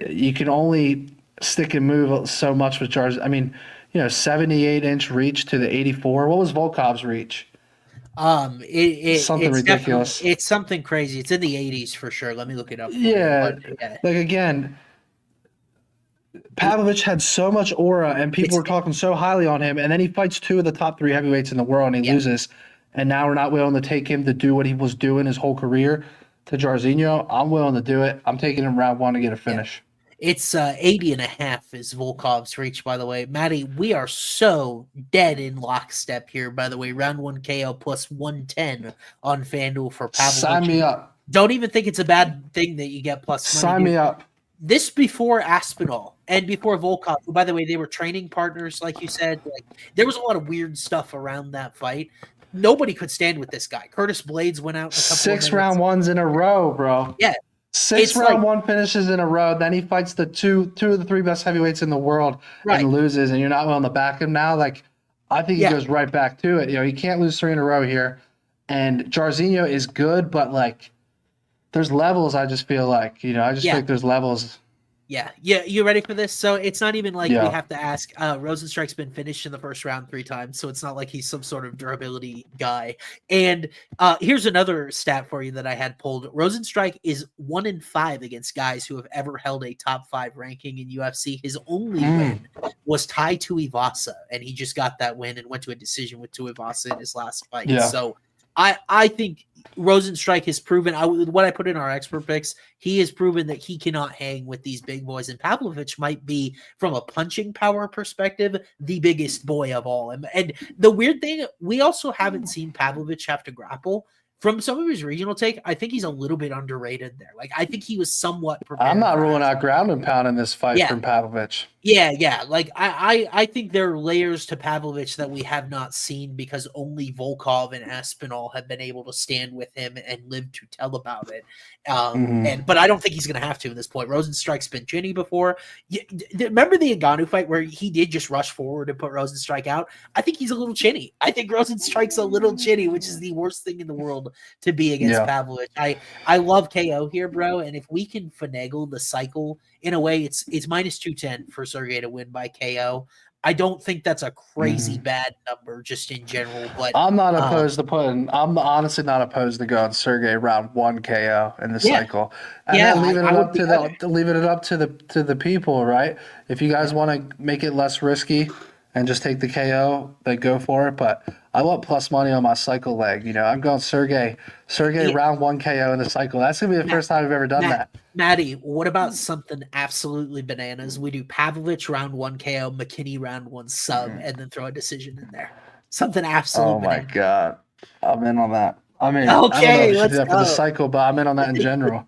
Speaker 1: You can only stick and move so much with Jairzinho. I mean, 78-inch reach to the 84. What was Volkov's reach? Something ridiculous.
Speaker 2: It's something crazy. It's in the 80s for sure. Let me look it up.
Speaker 1: Yeah. Like, again, Pavlovich had so much aura, and people were talking so highly on him, and then he fights 2 of the top 3 heavyweights in the world, and he loses. And now we're not willing to take him to do what he was doing his whole career to Jairzinho. I'm willing to do it. I'm taking him round 1 to get a finish.
Speaker 2: It's 80.5 is Volkov's reach, by the way. Matty, we are so dead in lockstep here, by the way. Round 1 KO plus 110 on FanDuel for Pavlovich.
Speaker 1: Sign me up.
Speaker 2: Don't even think it's a bad thing that you get plus money.
Speaker 1: Sign me up.
Speaker 2: This before Aspinall and before Volkov, who, by the way, they were training partners, like you said. Like, there was a lot of weird stuff around that fight. Nobody could stand with this guy. Curtis Blades went out in a couple
Speaker 1: 6 round ones in a row, bro.
Speaker 2: Yeah.
Speaker 1: 6 round 1 finishes in a row. Then he fights the two of the 3 best heavyweights in the world and loses, and you're not willing to back him now. Like, I think he goes right back to it. He can't lose 3 in a row here. And Jairzinho is good, but like, there's levels. I just feel like, you know, I just feel like there's levels.
Speaker 2: Yeah. You ready for this? So it's not even like we
Speaker 1: Yeah.
Speaker 2: have to ask. Rozenstruik's been finished in the first round 3 times, so it's not like he's some sort of durability guy. And here's another stat for you that I had pulled. Rozenstruik is 1-5 against guys who have ever held a top 5 ranking in UFC. His only win was Tai Tuivasa, and he just got that win and went to a decision with Tuivasa in his last fight.
Speaker 1: Yeah.
Speaker 2: So I think Rozenstruik has proven, what I put in our expert picks, he has proven that he cannot hang with these big boys. And Pavlovich might be, from a punching power perspective, the biggest boy of all. And the weird thing, we also haven't seen Pavlovich have to grapple. From some of his regional take, I think he's a little bit underrated there. Like, I think he was somewhat prepared.
Speaker 1: I'm not ruling out ground and pound in this fight from Pavlovich.
Speaker 2: Yeah. Like, I think there are layers to Pavlovich that we have not seen because only Volkov and Aspinall have been able to stand with him and live to tell about it. But I don't think he's going to have to at this point. Rozenstruik's been chinny before. Remember the Ngannou fight where he did just rush forward and put Rozenstruik out? I think he's a little chinny. I think Rozenstruik's a little chinny, which is the worst thing in the world to be against Pavlovich. I love KO here, bro, and if we can finagle the cycle in a way, it's -210 for Sergey to win by KO. I don't think that's a crazy bad number just in general, but
Speaker 1: I'm not opposed to putting. I'm honestly not opposed to going Sergey round 1 KO in the cycle, and then leaving it up to the people, right? If you guys want to make it less risky and just take the KO, then go for it. But I want plus money on my cycle leg. You know, I'm going Sergey round 1 KO in the cycle. That's gonna be the first time I've ever done that.
Speaker 2: Matty, what about something absolutely bananas? We do Pavlovich round 1 KO, McKinney round 1 sub, and then throw a decision in there. Something absolute.
Speaker 1: Oh my god, I'm in on that. I mean,
Speaker 2: okay,
Speaker 1: I don't know if
Speaker 2: let's
Speaker 1: do that for the cycle, but I'm in on that in general.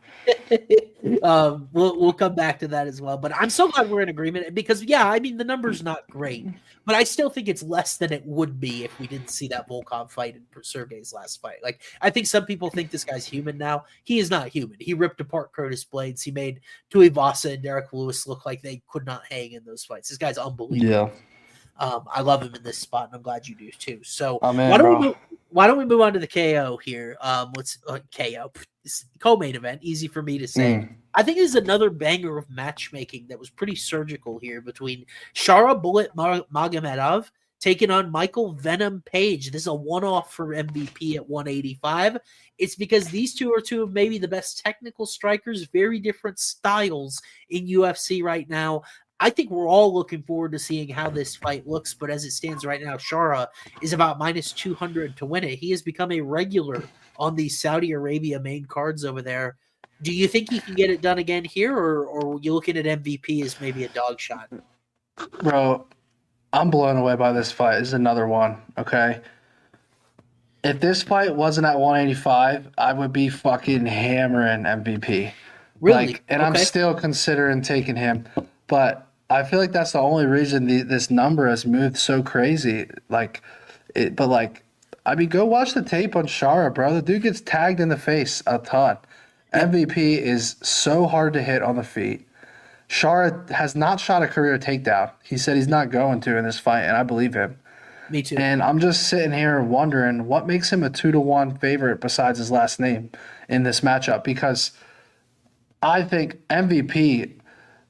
Speaker 2: We'll come back to that as well. But I'm so glad we're in agreement because, I mean, the number's not great, but I still think it's less than it would be if we didn't see that Volkov fight in Sergey's last fight. Like, I think some people think this guy's human now. He is not human. He ripped apart Curtis Blades. He made Tuivasa and Derek Lewis look like they could not hang in those fights. This guy's unbelievable.
Speaker 1: Yeah.
Speaker 2: I love him in this spot, and I'm glad you do too. So why don't we move on to the KO here? Let's KO co-main event. Easy for me to say. I think this is another banger of matchmaking that was pretty surgical here between Shara Bullet Magomedov taking on Michael Venom Page. This is a one-off for MVP at 185. It's because these two are two of maybe the best technical strikers, very different styles in UFC right now. I think we're all looking forward to seeing how this fight looks, but as it stands right now, Shara is about -200 to win it. He has become a regular on the Saudi Arabia main cards over there. Do you think he can get it done again here, or are you looking at MVP as maybe a dog shot?
Speaker 1: Bro, I'm blown away by this fight. This is another one, okay? If this fight wasn't at 185, I would be fucking hammering MVP.
Speaker 2: Really?
Speaker 1: I'm still considering taking him, but I feel like that's the only reason this number has moved so crazy. I mean, go watch the tape on Shara, bro. The dude gets tagged in the face a ton. Yep. MVP is so hard to hit on the feet. Shara has not shot a career takedown. He said he's not going to in this fight, and I believe him.
Speaker 2: Me too.
Speaker 1: And I'm just sitting here wondering what makes him a 2-1 favorite besides his last name in this matchup, because I think MVP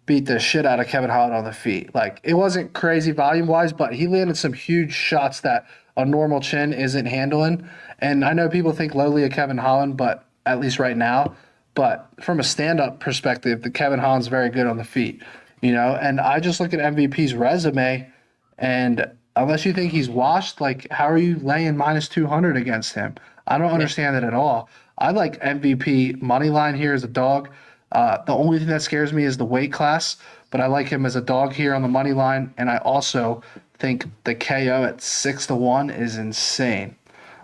Speaker 1: beat the shit out of Kevin Holland on the feet. Like, it wasn't crazy volume-wise, but he landed some huge shots that a normal chin isn't handling. And I know people think lowly of Kevin Holland, but at least right now. But from a stand-up perspective, the Kevin Holland's very good on the feet, you know? And I just look at MVP's resume, and unless you think he's washed, like, how are you laying -200 against him? I don't understand it at all. I like MVP money line here as a dog. The only thing that scares me is the weight class, but I like him as a dog here on the money line, and I also think the KO at 6-1 is insane.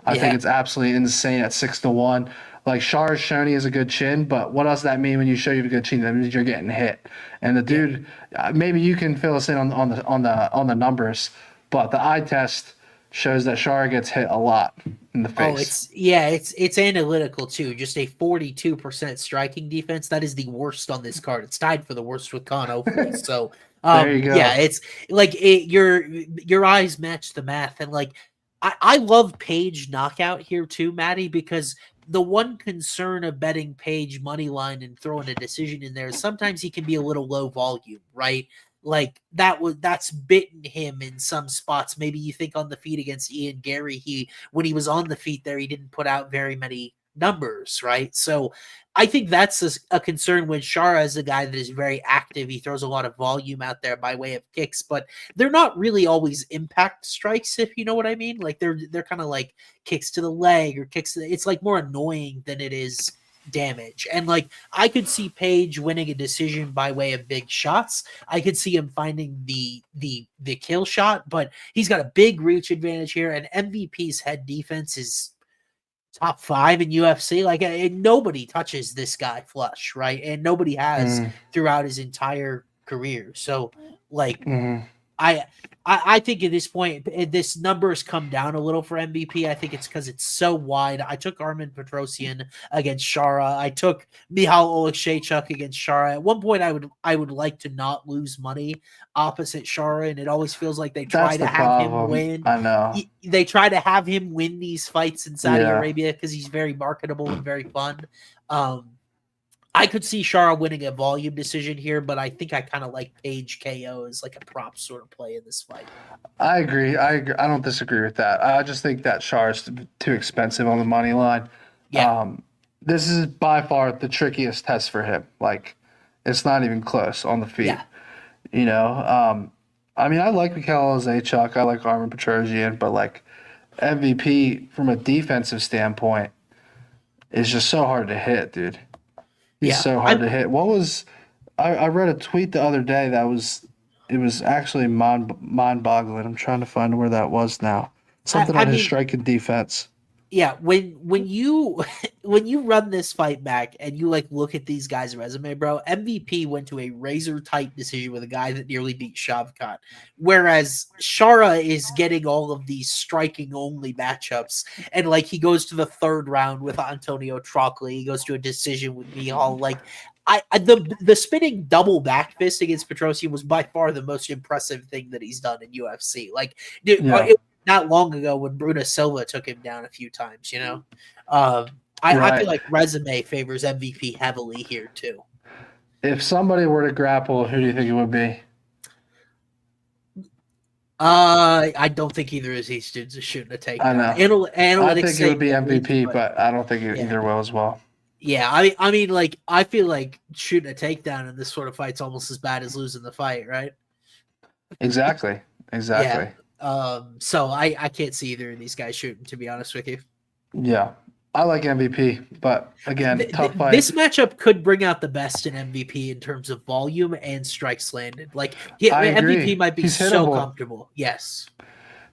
Speaker 1: I think it's absolutely insane at 6-1. Like, Shara's shown he has a good chin, but what else does that mean when you show you have a good chin? That means you're getting hit. And the dude, maybe you can fill us in on the numbers, but the eye test shows that Shara gets hit a lot in the face.
Speaker 2: It's analytical too. Just a 42% striking defense. That is the worst on this card. It's tied for the worst with Con Ofli. So
Speaker 1: there you go.
Speaker 2: Yeah, it's like your eyes match the math, and like I love Page knockout here too, Matty, because the one concern of betting Page money line and throwing a decision in there is sometimes he can be a little low volume, right? Like that's bitten him in some spots. Maybe you think on the feet against Ian Gary, when he was on the feet there, he didn't put out very many numbers, right? So I think that's a concern when Shara is a guy that is very active. He throws a lot of volume out there by way of kicks, but they're not really always impact strikes, if you know what I mean. Like they're kind of like kicks to the leg or kicks to it's like more annoying than it is damage. And like I could see Page winning a decision by way of big shots. I could see him finding the kill shot, but he's got a big reach advantage here, and MVP's head defense is top 5 in UFC. Like nobody touches this guy flush, right? And nobody has throughout his entire career. So like I think at this point, this number has come down a little for MVP. I think it's because it's so wide. I took Armin Petrosyan against Shara. I took Michal Oleksiejczuk against Shara. At one point, I would like to not lose money opposite Shara, and it always feels like they try to have him win.
Speaker 1: I know.
Speaker 2: They try to have him win these fights in Saudi Arabia because he's very marketable and very fun. I could see Shara winning a volume decision here, but I think I kind of like Page KO as like a prop sort of play in this fight.
Speaker 1: I agree. I don't disagree with that. I just think that Shara's too expensive on the money line.
Speaker 2: Yeah.
Speaker 1: This is by far the trickiest test for him. Like, it's not even close on the feet.
Speaker 2: Yeah.
Speaker 1: You know, I mean, I like Michal Oleksiejczuk. I like Armin Petrosyan, but like MVP from a defensive standpoint is just so hard to hit, dude. He's so hard to hit. What was I read a tweet the other day that it was actually mind-boggling. I'm trying to find where that was now. Something on his striking defense.
Speaker 2: Yeah, when you run this fight back and you like look at these guys' resume, bro, MVP went to a razor tight decision with a guy that nearly beat Shavkat, whereas Shara is getting all of these striking only matchups, and like he goes to the 3rd round with Antonio Trockley, he goes to a decision with Michal. Like the spinning double back fist against Petrosyan was by far the most impressive thing that he's done in UFC. Like, dude, not long ago when Bruno Silva took him down a few times, you know. I feel like resume favors MVP heavily here too.
Speaker 1: If somebody were to grapple, who do you think it would be?
Speaker 2: I don't think either of these dudes is shooting a takedown.
Speaker 1: I know.
Speaker 2: Analytics
Speaker 1: I think it would be MVP, but I don't think either will as well.
Speaker 2: Yeah, I mean, like I feel like shooting a takedown in this sort of fight's almost as bad as losing the fight, right?
Speaker 1: Exactly.
Speaker 2: Yeah. So I can't see either of these guys shooting, to be honest with you.
Speaker 1: Yeah. I like MVP, but again, tough fight.
Speaker 2: This matchup could bring out the best in MVP in terms of volume and strikes landed. Like MVP might be so comfortable. Yes.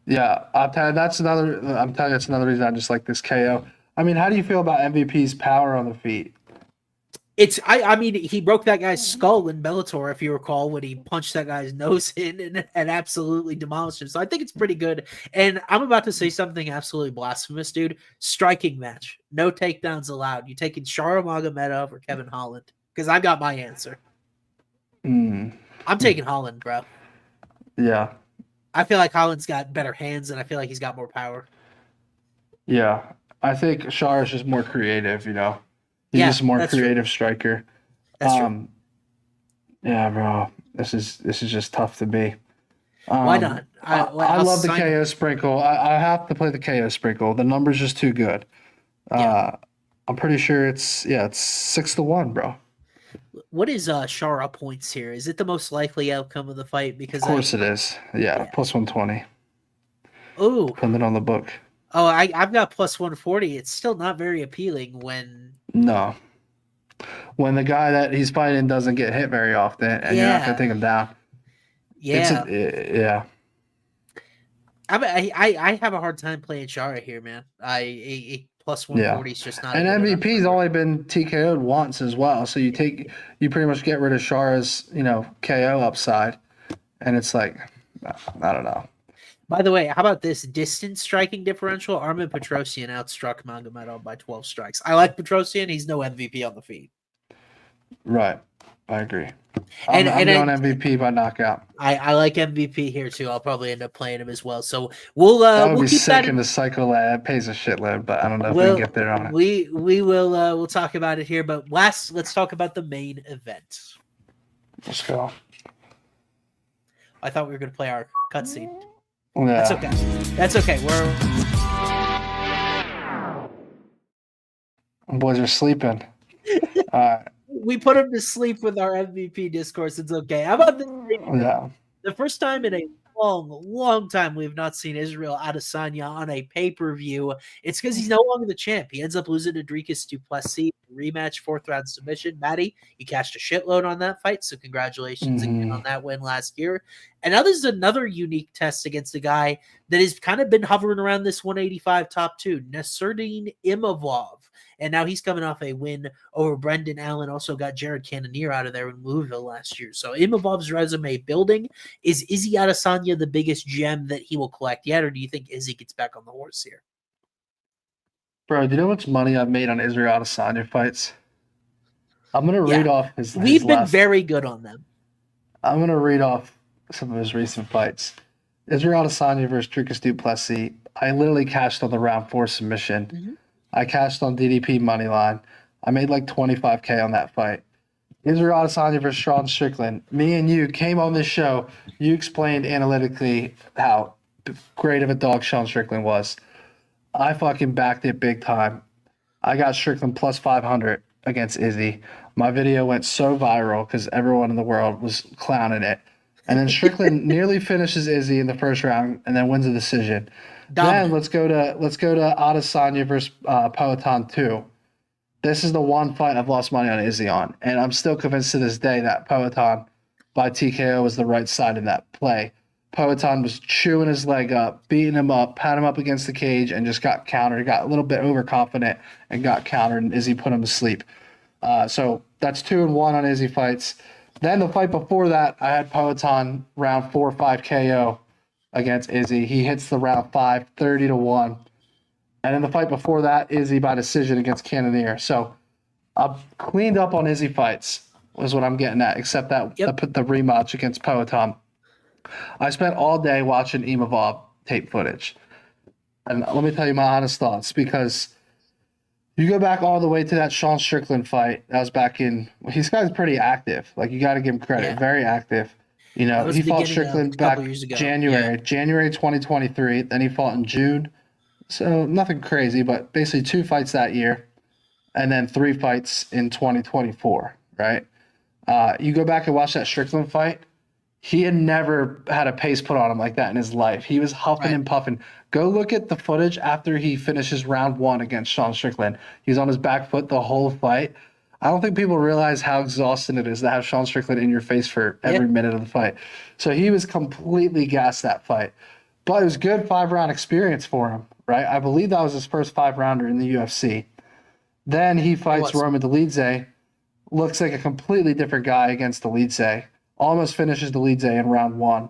Speaker 1: Yeah, I'm telling you, that's another reason I just like this KO. I mean, how do you feel about MVP's power on the feet?
Speaker 2: I mean, he broke that guy's skull in Bellator, if you recall, when he punched that guy's nose in and absolutely demolished him. So I think it's pretty good. And I'm about to say something absolutely blasphemous, dude. Striking match. No takedowns allowed. You taking Shara Magomedov or Kevin Holland? Because I've got my answer. I'm taking Holland, bro.
Speaker 1: Yeah.
Speaker 2: I feel like Holland's got better hands, and I feel like he's got more power.
Speaker 1: Yeah. I think Shara's just more creative, you know. He's just a more creative striker.
Speaker 2: That's true.
Speaker 1: Yeah, bro. This is just tough to be.
Speaker 2: Why not?
Speaker 1: I love the KO sprinkle. I have to play the KO sprinkle. The number's just too good. I'm pretty sure it's 6-1, bro.
Speaker 2: What is Shara points here? Is it the most likely outcome of the fight? Because
Speaker 1: of course it is. Yeah, plus 120.
Speaker 2: Oh,
Speaker 1: depending on the book.
Speaker 2: Oh, I've got plus 140. It's still not very appealing when
Speaker 1: the guy that he's fighting doesn't get hit very often, and you're not gonna take him down.
Speaker 2: Yeah, I have a hard time playing Shara here, man. Plus 140 is just not.
Speaker 1: And MVP's only been TKO'd once as well, so you pretty much get rid of Shara's KO upside, and it's like I don't know.
Speaker 2: By the way, how about this distance striking differential? Armin Petrosyan outstruck Magomedov by 12 strikes. I like Petrosyan. He's no MVP on the feet.
Speaker 1: Right. I agree.
Speaker 2: And
Speaker 1: I'm going MVP by knockout.
Speaker 2: I like MVP here too. I'll probably end up playing him as well. So
Speaker 1: That would
Speaker 2: we'll
Speaker 1: be
Speaker 2: keep
Speaker 1: sick
Speaker 2: that
Speaker 1: in the cycle. It pays a shitload, but I don't know if we
Speaker 2: Well,
Speaker 1: can get there on it.
Speaker 2: we will we'll talk about it here, but let's talk about the main event.
Speaker 1: Let's go.
Speaker 2: I thought we were going to play our cutscene.
Speaker 1: Yeah.
Speaker 2: That's okay. That's okay.
Speaker 1: Boys are sleeping.
Speaker 2: We put him to sleep with our MVP discourse. It's okay. How about this?
Speaker 1: Yeah.
Speaker 2: The first time in a long time we've not seen Israel Adesanya on a pay-per-view. It's because he's no longer the champ. He ends up losing to Dricus du Plessis. Rematch, 4th round submission. Matty, you cashed a shitload on that fight, so congratulations again on that win last year. And now this is another unique test against a guy that has kind of been hovering around this 185 top 2, Nasruddin Imavov. And now he's coming off a win over Brendan Allen. Also got Jared Cannonier out of there in Louisville last year. So Imavov's resume building. Is Izzy Adesanya the biggest gem that he will collect yet? Or do you think Izzy gets back on the horse here?
Speaker 1: Bro, do you know how much money I've made on Israel Adesanya fights? I'm going to read off his
Speaker 2: We've been
Speaker 1: last...
Speaker 2: very good on them.
Speaker 1: I'm going to read off some of his recent fights. Israel Adesanya versus Dricus du Plessis. I literally cashed on the round 4 submission. I cashed on DDP money line. I made like $25K on that fight. Israel Adesanya versus Sean Strickland. Me and you came on this show. You explained analytically how great of a dog Sean Strickland was. I fucking backed it big time. I got Strickland plus 500 against Izzy. My video went so viral because everyone in the world was clowning it. And then Strickland nearly finishes Izzy in the first round and then wins a decision. Then let's go to Adesanya versus Poatan 2. This is the one fight I've lost money on Izzy on, and I'm still convinced to this day that Poatan by TKO was the right side in that play. Poatan was chewing his leg up, beating him up, pat him up against the cage, and just got countered. He got a little bit overconfident and got countered, and Izzy put him to sleep. So that's 2-1 on Izzy fights. Then the fight before that, I had Poatan round 4-5 KO against Izzy. He hits the round 5, 30-1. And then the fight before that, Izzy by decision against Cannonier. So I've cleaned up on Izzy fights, is what I'm getting at, except that I put the rematch against Poatan. I spent all day watching Imavov tape footage. And let me tell you my honest thoughts, because you go back all the way to that Sean Strickland fight. That was back in – this guy's pretty active. Like, you got to give him credit. Very active. You know, he fought Strickland back January 2023. Then he fought in June. So nothing crazy, but basically 2 fights that year. And then 3 fights in 2024, right? You go back and watch that Strickland fight. He had never had a pace put on him like that in his life. He was huffing and puffing. Go look at the footage after he finishes round 1 against Sean Strickland. He's on his back foot the whole fight. I don't think people realize how exhausting it is to have Sean Strickland in your face for every minute of the fight. So he was completely gassed that fight. But it was good 5-round experience for him, right? I believe that was his first 5-rounder in the UFC. Then he fights Roman Dolidze. Looks like a completely different guy against Dolidze. Almost finishes Dolidze in round 1.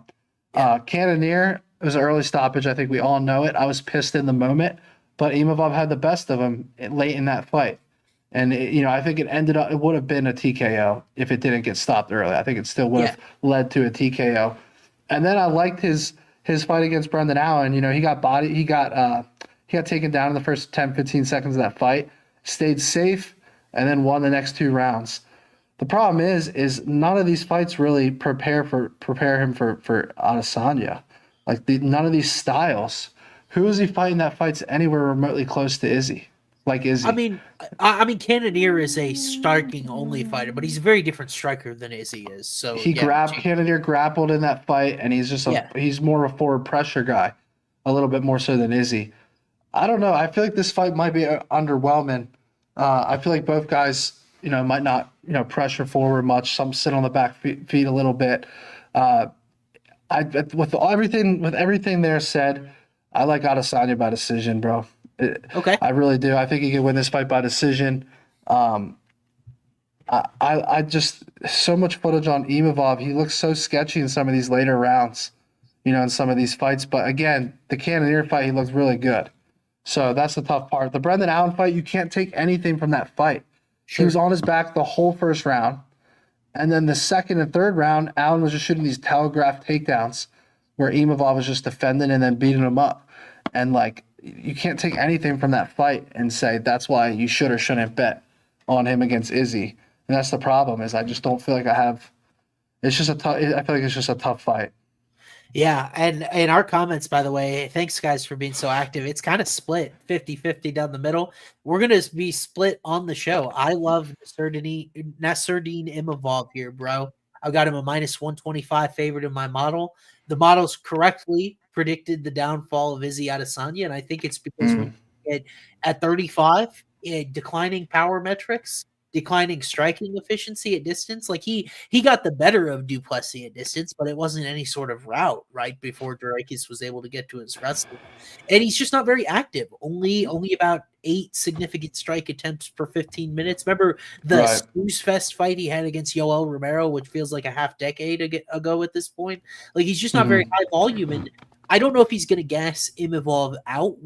Speaker 1: Cannonier, it was an early stoppage. I think we all know it. I was pissed in the moment, but Imavov had the best of him late in that fight. And, I think it would have been a TKO if it didn't get stopped early. I think it still would have led to a TKO. And then I liked his fight against Brendan Allen. He got taken down in the first 10, 15 seconds of that fight, stayed safe, and then won the next 2 rounds. The problem is none of these fights really prepare him for Adesanya. Like none of these styles. Who is he fighting that fights anywhere remotely close to Izzy? Like Izzy.
Speaker 2: I mean, Cannonier is a striking only fighter, but he's a very different striker than Izzy is. So
Speaker 1: Cannonier grappled in that fight, and he's just he's more of a forward pressure guy, a little bit more so than Izzy. I don't know. I feel like this fight might be underwhelming. I feel like both guys, might not, pressure forward much. Some sit on the back feet a little bit. With everything there said, I like Adesanya by decision, bro.
Speaker 2: Okay.
Speaker 1: I really do. I think he can win this fight by decision. I just so much footage on Imavov. He looks so sketchy in some of these later rounds, in some of these fights. But again, the Cannonier fight, he looks really good. So that's the tough part. The Brendan Allen fight, you can't take anything from that fight. Sure. He was on his back the whole first round. And then the second and third round, Allen was just shooting these telegraph takedowns where Imavov was just defending and then beating him up. And like, you can't take anything from that fight and say that's why you should or shouldn't bet on him against Izzy. And that's the problem, is I just don't feel like I have. It's just a tough. I feel like it's just a tough fight.
Speaker 2: Yeah, and in our comments, by the way, thanks guys for being so active. It's kind of split 50-50 down the middle. We're going to be split on the show. I love Nasruddin Imavov here, bro. I've got him a -125 favorite in my model. The model's correctly predicted the downfall of Izzy Adesanya, and I think it's because when you get at 35, declining power metrics, declining striking efficiency at distance. Like he got the better of Du Plessis at distance, but it wasn't any sort of route right before Dracus was able to get to his wrestling. And he's just not very active. Only about 8 significant strike attempts per 15 minutes. Remember the Snooze Fest fight he had against Yoel Romero, which feels like a half decade ago at this point. Like he's just not very high volume, and I don't know if he's going to gas Imavov out,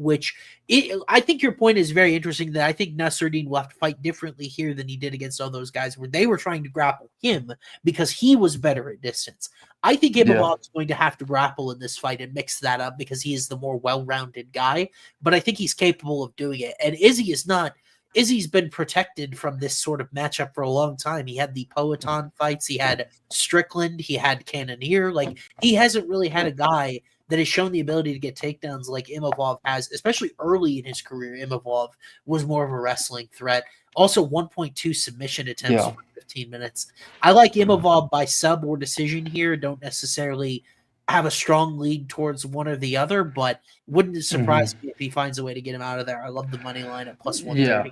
Speaker 2: I think your point is very interesting, that I think Nasruddin will have to fight differently here than he did against all those guys where they were trying to grapple him because he was better at distance. I think Imavov is going to have to grapple in this fight and mix that up because he is the more well-rounded guy, but I think he's capable of doing it. And Izzy is not. Izzy's been protected from this sort of matchup for a long time. He had the Poetan fights, he had Strickland, he had Cannonier. Like, he hasn't really had a guy that has shown the ability to get takedowns like Imavov has, especially early in his career. Imavov was more of a wrestling threat. Also, 1.2 submission attempts for 15 minutes. I like Imavov by sub or decision here. Don't necessarily have a strong lead towards one or the other, but wouldn't surprise me if he finds a way to get him out of there. I love the money line at plus 130.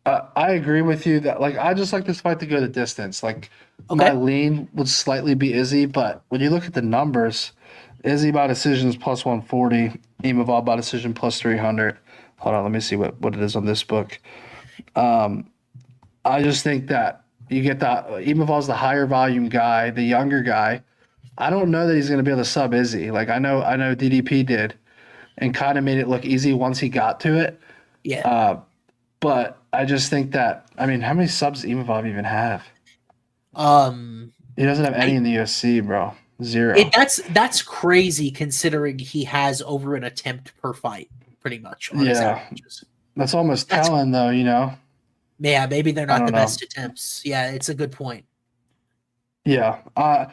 Speaker 1: I agree with you that, like, I just like this fight to go the distance. Like, my lean would slightly be Izzy, but when you look at the numbers, Izzy by decision is plus 140, Imavov by decision plus 300. Hold on, let me see what it is on this book. I just think that you get that Imavov's the higher volume guy, the younger guy. I don't know that he's going to be able to sub Izzy. Like, I know DDP did and kind of made it look easy once he got to it.
Speaker 2: Yeah.
Speaker 1: But I just think that, I mean, how many subs does Imavov even have? He doesn't have any in the UFC, bro. 0.
Speaker 2: That's crazy considering he has over an attempt per fight, pretty much. On his averages. That's almost
Speaker 1: telling, though, you know?
Speaker 2: Yeah, maybe they're not the best attempts. Yeah, it's a good point.
Speaker 1: Yeah. I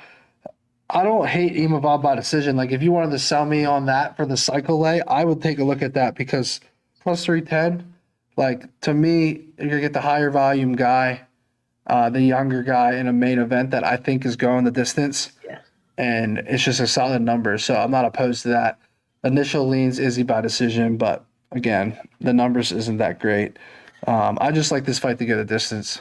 Speaker 1: don't hate Imavov by decision. Like, if you wanted to sell me on that for the cycle lay, I would take a look at that because plus 310, like, to me, you're going to get the higher volume guy, the younger guy in a main event that I think is going the distance.
Speaker 2: Yeah.
Speaker 1: And it's just a solid number, so I'm not opposed to that. Initial leans Izzy by decision, but again, the numbers isn't that great. I just like this fight to go the distance.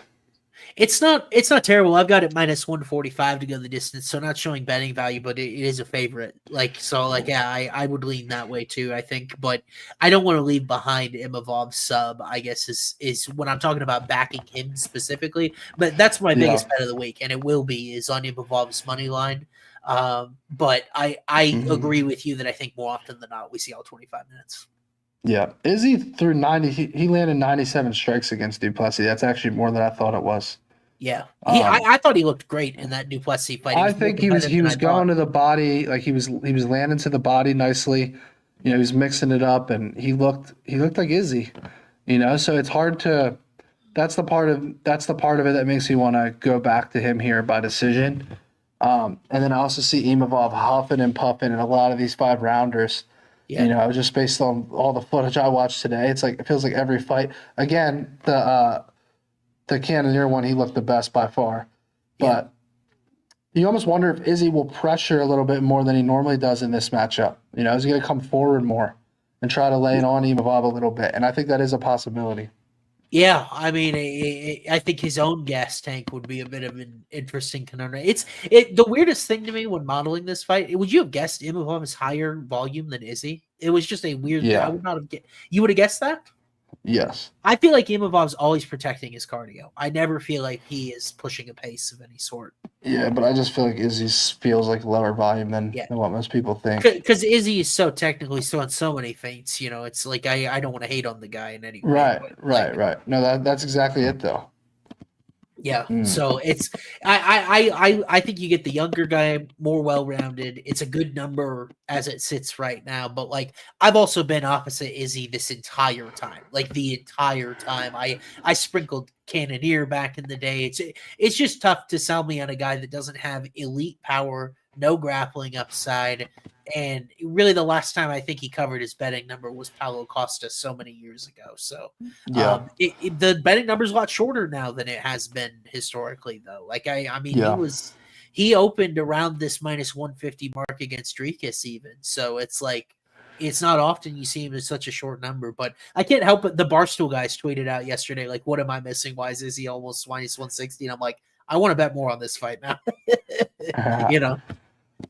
Speaker 2: It's not terrible. I've got it -145 to go the distance, so not showing betting value, but it is a favorite. I would lean that way too, I think. But I don't want to leave behind Imavov's sub, I guess, is when I'm talking about backing him specifically. But that's my biggest bet of the week, and it will be, is on Imavov's money line. But I agree with you that I think more often than not we see all 25 minutes.
Speaker 1: Yeah. Izzy threw 90. He landed 97 strikes against Du Plessis. That's actually more than I thought it was.
Speaker 2: Yeah. I thought he looked great in that Du Plessis fight.
Speaker 1: I think he was going to the body, like he was landing to the body nicely. You know, he was mixing it up, and he looked like Izzy. You know, so it's hard to. That's the part of it that makes me want to go back to him here by decision. And then I also see Imavov huffing and puffing in a lot of these 5-rounders. Yeah. You know, just based on all the footage I watched today, it feels like every fight. Again, the Cannonier one, he looked the best by far. But you almost wonder if Izzy will pressure a little bit more than he normally does in this matchup. You know, is he going to come forward more and try to lay it on Imavov a little bit? And I think that is a possibility.
Speaker 2: Yeah, I mean, I think his own gas tank would be a bit of an interesting conundrum. The weirdest thing to me when modeling this fight. Would you have guessed Imavov is higher volume than Izzy? It was just a weird.
Speaker 1: Yeah.
Speaker 2: I would not have. You would have guessed that?
Speaker 1: Yes.
Speaker 2: I feel like Imavov's always protecting his cardio. I never feel like he is pushing a pace of any sort.
Speaker 1: Yeah, but I just feel like Izzy feels like lower volume than what most people think.
Speaker 2: Because Izzy is so technically on so many feints, you know, it's like I don't want to hate on the guy in any way.
Speaker 1: Right. No, that's exactly it, though.
Speaker 2: Yeah,
Speaker 1: Mm.
Speaker 2: so it's I think you get the younger guy more well-rounded. It's a good number as it sits right now, but like I've also been opposite Izzy this entire time. Like the entire time. I sprinkled Cannoneer back in the day. It's just tough to sell me on a guy that doesn't have elite power, no grappling upside. And really the last time I think he covered his betting number was Paulo Costa so many years ago. So
Speaker 1: Yeah.
Speaker 2: the betting number is a lot shorter now than it has been historically, though. Like I mean,
Speaker 1: Yeah.
Speaker 2: he opened around this minus 150 mark against Rikas even. So it's like it's not often you see him in such a short number. But I can't help it. The Barstool guys tweeted out yesterday, like, "What am I missing? Why is he almost minus 160?" And I'm like, I want to bet more on this fight now. You know.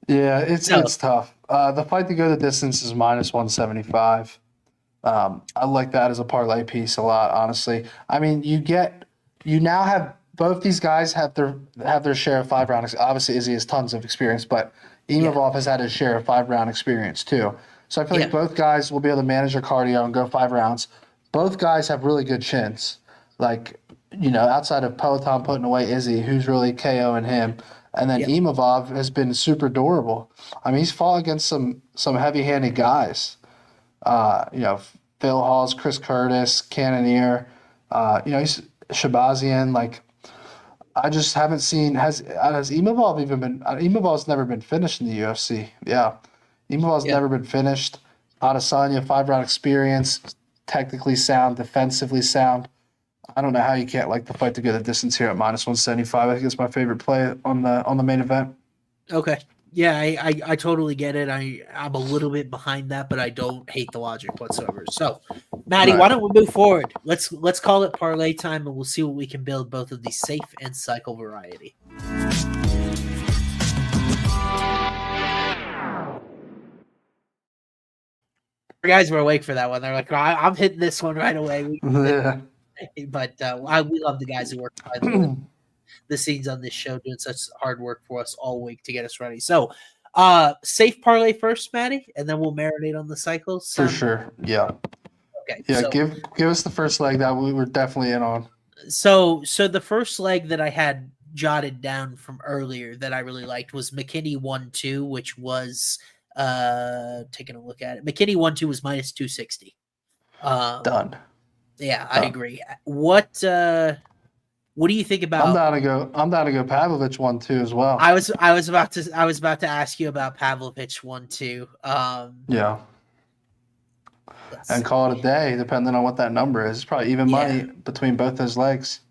Speaker 1: Yeah, it's tough. The fight to go the distance is minus 175. I like that as a parlay piece a lot, honestly. I mean, you now have both these guys have their share of 5 rounds. Obviously, Izzy has tons of experience, but Imavov has had his share of 5 round experience too. So I feel like both guys will be able to manage their cardio and go 5 rounds. Both guys have really good chins. Like, outside of Peloton putting away Izzy, who's really KOing him. And then Imavov has been super durable. I mean, he's fought against some heavy-handed guys. Phil Halls, Chris Curtis, Cannoneer. He's Shabazian. Like, I just haven't seen has Imavov even been? Imavov's never been finished in the UFC. Yeah, Imavov's never been finished. Adesanya 5 round experience, technically sound, defensively sound. I don't know how you can't like the fight to go the distance here at minus 175. I think it's my favorite play on the main event.
Speaker 2: Okay. Yeah, I totally get it. I'm a little bit behind that, but I don't hate the logic whatsoever. So, Matty, why don't we move forward? Let's call it parlay time, and we'll see what we can build both of the safe and cycle variety. The guys were awake for that one. They're like, I'm hitting this one right away.
Speaker 1: Yeah.
Speaker 2: But we love the guys who work behind the scenes on this show, doing such hard work for us all week to get us ready. So, safe parlay first, Matty, and then we'll marinate on the cycles.
Speaker 1: For sure. Yeah.
Speaker 2: Okay.
Speaker 1: Yeah.
Speaker 2: So,
Speaker 1: give us the first leg that we were definitely in on.
Speaker 2: So the first leg that I had jotted down from earlier that I really liked was McKinney 1-2, which was taking a look at it. McKinney 1-2 was minus 260.
Speaker 1: Done.
Speaker 2: Yeah, I agree. What do you think about?
Speaker 1: I'm down to go Pavlovich 1-2 as well.
Speaker 2: I was about to ask you about Pavlovich 1-2.
Speaker 1: Yeah. And call it a day, depending on what that number is. It's probably even money between both those legs.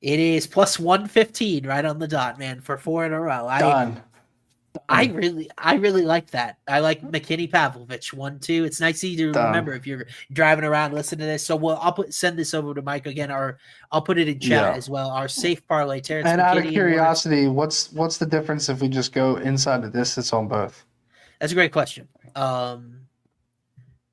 Speaker 2: It is plus 115 right on the dot, man, for 4 in a row.
Speaker 1: Done.
Speaker 2: I really like that. I like McKinney Pavlovich 1-2. It's nice to remember if you're driving around, listen to this. So I'll send this over to Mike again, or I'll put it in chat as well. Our safe parlay, Terrence.
Speaker 1: And
Speaker 2: McKinney,
Speaker 1: out of curiosity, what's the difference if we just go inside the distance on both?
Speaker 2: That's a great question.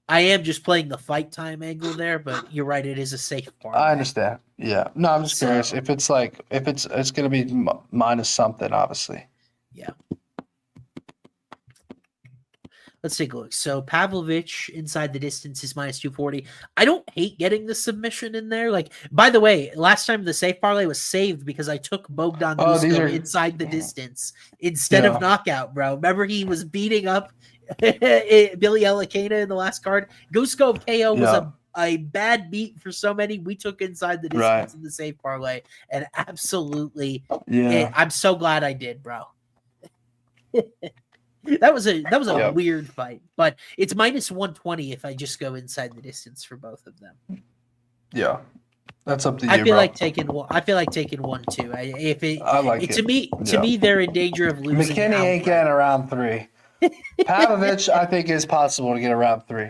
Speaker 2: I am just playing the fight time angle there, but you're right. It is a safe parlay.
Speaker 1: I understand. Yeah. No, I'm just curious if it's going to be minus something, obviously.
Speaker 2: Yeah. Let's take a look. So Pavlovich inside the distance is minus 240. I don't hate getting the submission in there. Like, by the way, last time the safe parlay was saved because I took Bogdan Gusko inside the distance instead of knockout, bro. Remember he was beating up Billy Elakena in the last card. Gusko KO was a bad beat for so many. We took inside the distance in the safe parlay, and absolutely, I'm so glad I did, bro. That was a weird fight, but it's minus 120 if I just go inside the distance for both of them.
Speaker 1: Yeah, that's up to you.
Speaker 2: I feel like taking 1-2. To me, they're in danger of losing.
Speaker 1: McKinney ain't getting around 3. Pavlovich, I think, is possible to get around 3,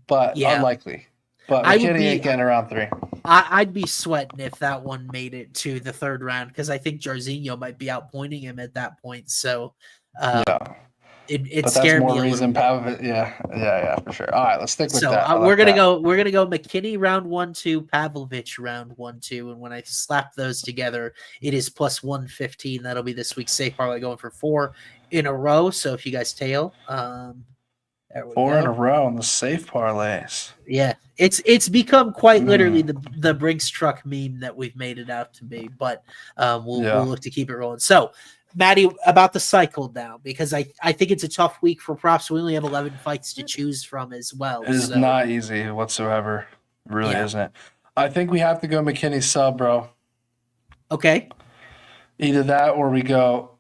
Speaker 1: but unlikely. But McKinney ain't getting around 3.
Speaker 2: I'd be sweating if that one made it to the third round because I think Jairzinho might be outpointing him at that point. So, It scared me a little bit.
Speaker 1: Pavlovich, yeah, for sure. All right, let's stick with that.
Speaker 2: So we're gonna go McKinney round 1-2, Pavlovich round 1-2, and when I slap those together, it is plus 115. That'll be this week's safe parlay going for 4 in a row. So if you guys tail, There we
Speaker 1: 4 in a
Speaker 2: go.
Speaker 1: row on the safe parlays.
Speaker 2: Yeah, it's become quite literally
Speaker 1: Mm.
Speaker 2: the Brinks truck meme that we've made it out to be. But we'll
Speaker 1: Yeah.
Speaker 2: look to keep it rolling. So, Matty, about the cycle now, because I think it's a tough week for props. We only have 11 fights to choose from as well.
Speaker 1: It is
Speaker 2: So,
Speaker 1: not easy whatsoever. It really
Speaker 2: Yeah.
Speaker 1: isn't. I think we have to go McKinney sub, bro.
Speaker 2: okay,
Speaker 1: Either that or we go.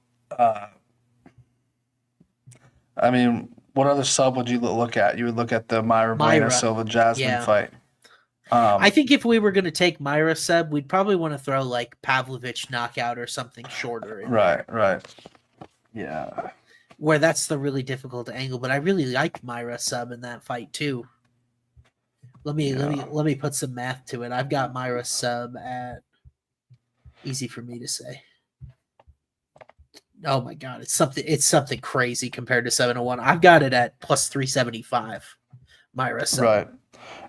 Speaker 1: I mean, what other sub would you look at? You would look at the Bueno
Speaker 2: Myra.
Speaker 1: Silva Jasmine
Speaker 2: Yeah.
Speaker 1: fight.
Speaker 2: I think if we were going to take Myra sub, we'd probably want to throw like Pavlovich knockout or something shorter. In there,
Speaker 1: Right. Yeah.
Speaker 2: where that's the really difficult angle. But I really like Myra sub in that fight too. Let me put some math to it. I've got Myra sub at easy for me to say. Oh my god, it's something crazy compared to 701. I've got it at plus 375. Myra sub.
Speaker 1: Right.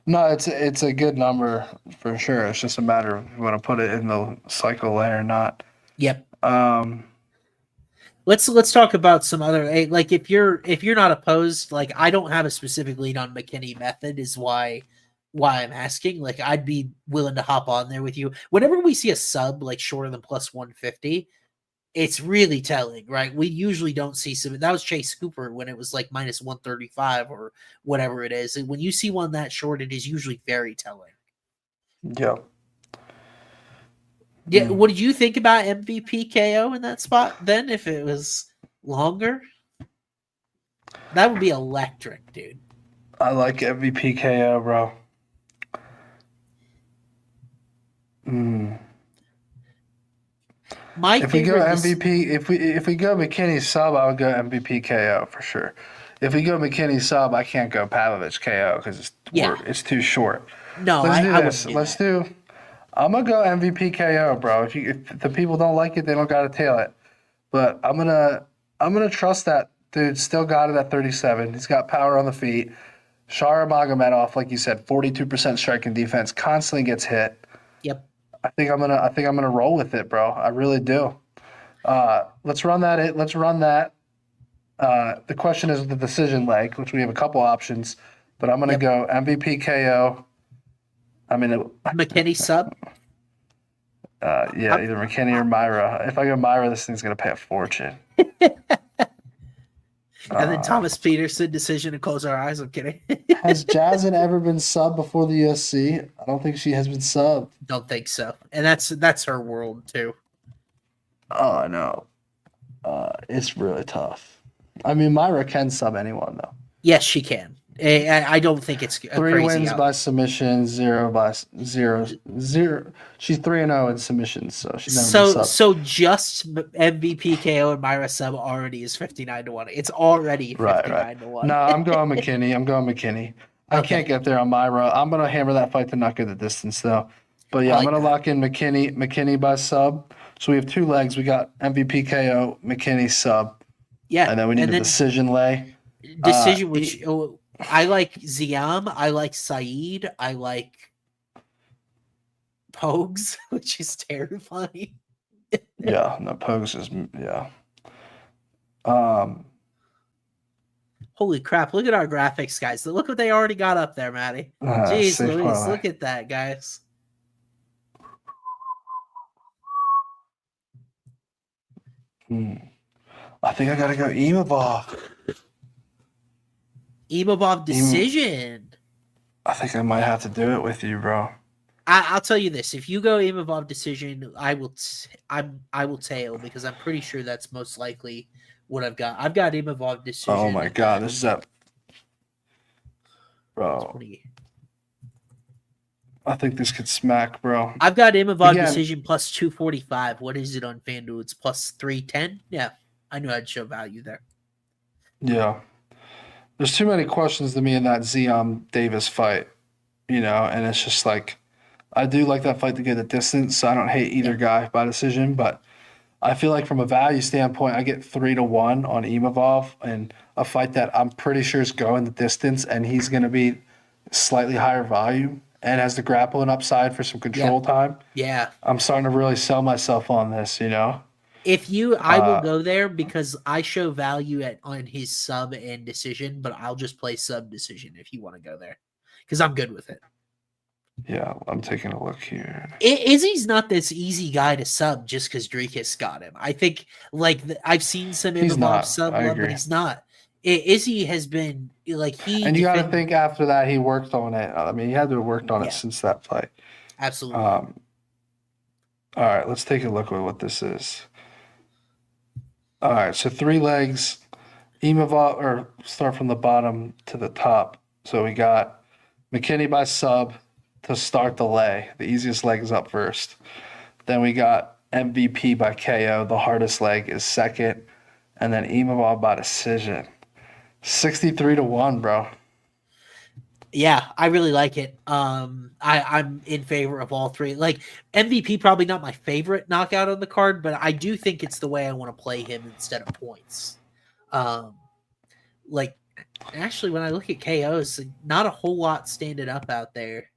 Speaker 1: No, it's a good number for sure. It's just a matter of if you want to put it in the cycle layer or not.
Speaker 2: Yep.
Speaker 1: Um,
Speaker 2: Let's talk about some other like if you're not opposed, like I don't have a specific lead on McKinney method is why I'm asking. Like I'd be willing to hop on there with you. Whenever we see a sub like shorter than plus 150, it's really telling, right? We usually don't see some. That was Chase Cooper when it was like minus 135 or whatever it is. And when you see one that short, it is usually very telling.
Speaker 1: yeah.
Speaker 2: Yeah. What did you think about MVP KO in that spot then? If it was longer, that would be electric, dude.
Speaker 1: I like MVP KO, bro.
Speaker 2: My
Speaker 1: If we go
Speaker 2: favorite is-
Speaker 1: MVP, if we go McKinney sub, I would go MVP KO for sure. If we go McKinney sub, I can't go Pavlovich KO because it's too short.
Speaker 2: no,
Speaker 1: Let's do
Speaker 2: I
Speaker 1: this.
Speaker 2: wouldn't
Speaker 1: Let's
Speaker 2: that.
Speaker 1: do. I'm gonna go MVP KO, bro. If the people don't like it, they don't gotta tail it. But I'm gonna trust that dude. Still got it at 37. He's got power on the feet. Shara Magomedov, like you said, 42% striking defense, constantly gets hit.
Speaker 2: Yep.
Speaker 1: I think I'm gonna roll with it, bro. I really do. Let's run that. Let's run that. The question is the decision leg, which we have a couple options, but I'm gonna go MVP KO. I mean,
Speaker 2: McKinney sub.
Speaker 1: yeah, either McKinney or Myra. If I go Myra, this thing's gonna pay a fortune.
Speaker 2: And then Thomas Petersen decision to close our eyes. I'm kidding.
Speaker 1: Has Jasmine ever been subbed before the UFC? I don't think she has been subbed.
Speaker 2: Don't think so. And that's her world too.
Speaker 1: Oh, I know. It's really tough. I mean, Myra can sub anyone though.
Speaker 2: Yes, she can. I don't think it's a
Speaker 1: 3
Speaker 2: crazy
Speaker 1: wins
Speaker 2: out.
Speaker 1: by submission, 0 by 0. She's 3-0 in submissions, so she's never been subbed.
Speaker 2: So just MVP KO and Myra sub already is 59-1. It's already 59-1.
Speaker 1: No, I'm going McKinney. I can't get there on Myra. I'm gonna hammer that fight to not go the distance though. But yeah, I'm gonna lock in McKinney by sub. So we have 2 legs. We got MVP KO, McKinney sub.
Speaker 2: Yeah,
Speaker 1: And then we need a decision lay.
Speaker 2: Decision, which I like Ziam, I like Saeed, I like Pogues, which is terrifying.
Speaker 1: Yeah, no, Pogues is yeah.
Speaker 2: Holy crap! Look at our graphics, guys. Look what they already got up there, Matty. Jeez, Louise, look at that, guys.
Speaker 1: I think I gotta go Imavov.
Speaker 2: Imavov decision.
Speaker 1: I think I might have to do it with you, bro.
Speaker 2: I'll tell you this: if you go Imavov decision, I will tail because I'm pretty sure that's most likely what I've got. I've got Imavov decision.
Speaker 1: Oh my god, this is that, bro. I think this could smack, bro.
Speaker 2: I've got Imavov decision plus 245. What is it on FanDuel? It's plus 310. Yeah, I knew I'd show value there.
Speaker 1: Yeah. There's too many questions to me in that Ziam Davis fight, and it's just like, I do like that fight to go the distance, so I don't hate either guy by decision, but I feel like from a value standpoint, I get 3-1 on Imavov and a fight that I'm pretty sure is going the distance, and he's going to be slightly higher volume and has the grappling upside for some control time.
Speaker 2: Yeah.
Speaker 1: I'm starting to really sell myself on this,
Speaker 2: I will go there because I show value on his sub and decision, but I'll just play sub decision if you want to go there because I'm good with it.
Speaker 1: Yeah, I'm taking a look here.
Speaker 2: Izzy's not this easy guy to sub just because Drakus got him. I think I've seen some Imavov sub love, but he's not. Izzy has been
Speaker 1: and you got to think after that he worked on it. I mean, he had to have worked on it since that fight.
Speaker 2: Absolutely.
Speaker 1: All right, let's take a look at what this is. All right, so 3 legs, Imavov, or start from the bottom to the top. So we got McKinney by sub to start the lay. The easiest leg is up first. Then we got MVP by KO. The hardest leg is second. And then Imavov by decision. 63-1, bro.
Speaker 2: Yeah, I really like it. I'm in favor of all 3. Like MVP, probably not my favorite knockout on the card, but I do think it's the way I want to play him instead of points. Actually, when I look at KOs, not a whole lot standing up out there.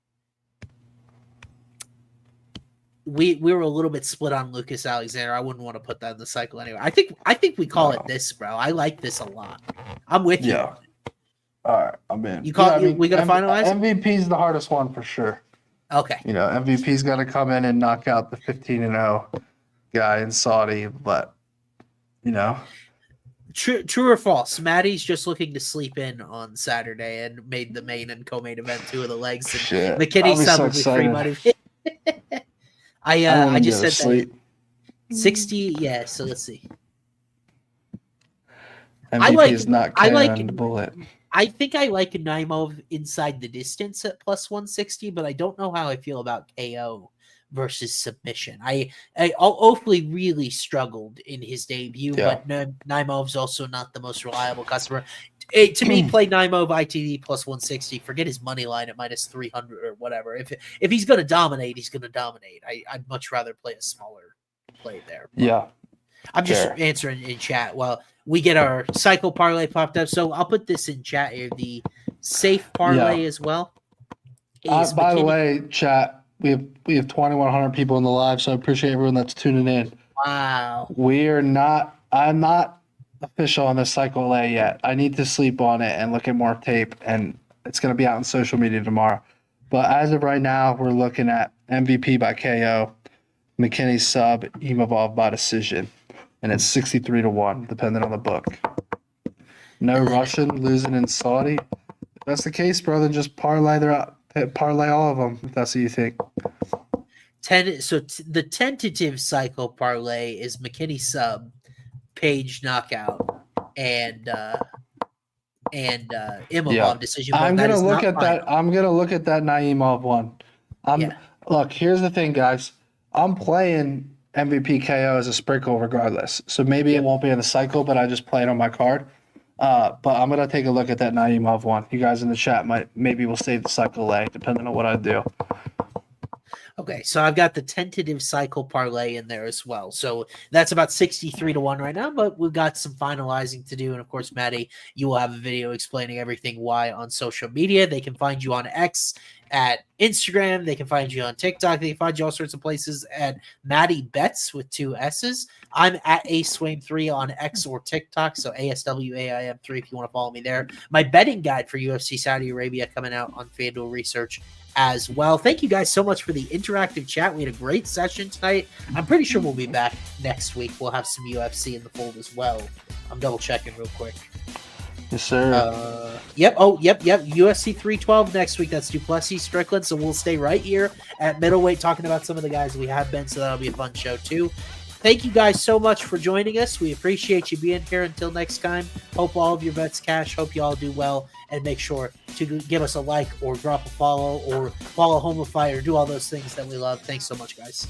Speaker 2: We were a little bit split on Lucas Alexander. I wouldn't want to put that in the cycle anyway. I think we call it this, bro. I like this a lot. I'm with you.
Speaker 1: Yeah. All right, I'm in.
Speaker 2: We got to finalize?
Speaker 1: MVP's the hardest one for sure.
Speaker 2: Okay.
Speaker 1: MVP's got to come in and knock out the 15-0 guy in Saudi, but
Speaker 2: True or false? Matty's just looking to sleep in on Saturday and made the main and co-main event 2 of the legs. And
Speaker 1: shit.
Speaker 2: McKinney sub will be free money. I just said
Speaker 1: sleep.
Speaker 2: That 60. Yeah. So let's see.
Speaker 1: MVP is not carrying the bullet.
Speaker 2: I think I like Naimov inside the distance at plus 160, but I don't know how I feel about KO versus submission. Ofli really struggled in his debut, but Naimov's also not the most reliable customer. To me, play Naimov ITD plus 160. Forget his money line at minus 300 or whatever. If he's going to dominate, he's going to dominate. I'd much rather play a smaller play there.
Speaker 1: Yeah.
Speaker 2: I'm just answering in chat while we get our cycle parlay popped up. So I'll put this in chat here. The safe parlay as well.
Speaker 1: By the way, chat, we have 2,100 people in the live, so I appreciate everyone that's tuning in.
Speaker 2: Wow.
Speaker 1: I'm not official on this cycle A yet. I need to sleep on it and look at more tape, and it's going to be out on social media tomorrow. But as of right now, we're looking at MVP by KO, McKinney sub, Imavov by decision. And it's 63-1, depending on the book. No Russian losing in Saudi. If that's the case, bro, then just parlay all of them, if that's what you think.
Speaker 2: The tentative cycle parlay is McKinney sub, Page knockout, and Imavov decision.
Speaker 1: I'm gonna look at that. I'm gonna look at that Naimov one. Look, here's the thing, guys. I'm playing MVP KO as a sprinkle regardless. So maybe it won't be in the cycle, but I just play it on my card. But I'm going to take a look at that Naimov one. You guys in the chat maybe we'll save the cycle A, depending on what I do.
Speaker 2: Okay, so I've got the tentative cycle parlay in there as well. So that's about 63-1 right now, but we've got some finalizing to do. And of course, Matty, you will have a video explaining everything why on social media. They can find you on X at Instagram. They can find you on TikTok. They can find you all sorts of places at MattyBetss with 2 S's. I'm at Swaim3 on X or TikTok, so ASWAIM3 if you want to follow me there. My betting guide for UFC Saudi Arabia coming out on FanDuel Research as well. Thank you guys so much for the interactive chat. We had a great session tonight. I'm pretty sure we'll be back next week. We'll have some UFC in the fold as well. I'm double checking real quick.
Speaker 1: Yes, sir.
Speaker 2: Yep. UFC 312 next week. That's Duplessis, Strickland. So we'll stay right here at middleweight talking about some of the guys we have been. So that'll be a fun show too. Thank you guys so much for joining us. We appreciate you being here. Until next time, hope all of your bets cash. Hope you all do well. And make sure to give us a like or drop a follow or follow Home of Fight or do all those things that we love. Thanks so much, guys.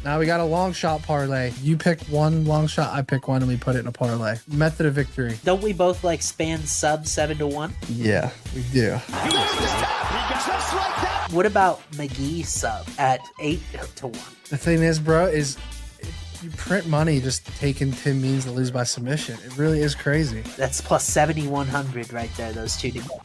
Speaker 3: Now we got a long shot parlay. You pick one long shot, I pick one, and we put it in a parlay. Method of victory.
Speaker 2: Don't we both span sub 7-1?
Speaker 3: Yeah, we do.
Speaker 2: What about McGee sub at 8-1?
Speaker 3: The thing is, bro, is you print money just taking Tim Means to lose by submission. It really is crazy.
Speaker 2: That's plus 7,100 right there, those two together.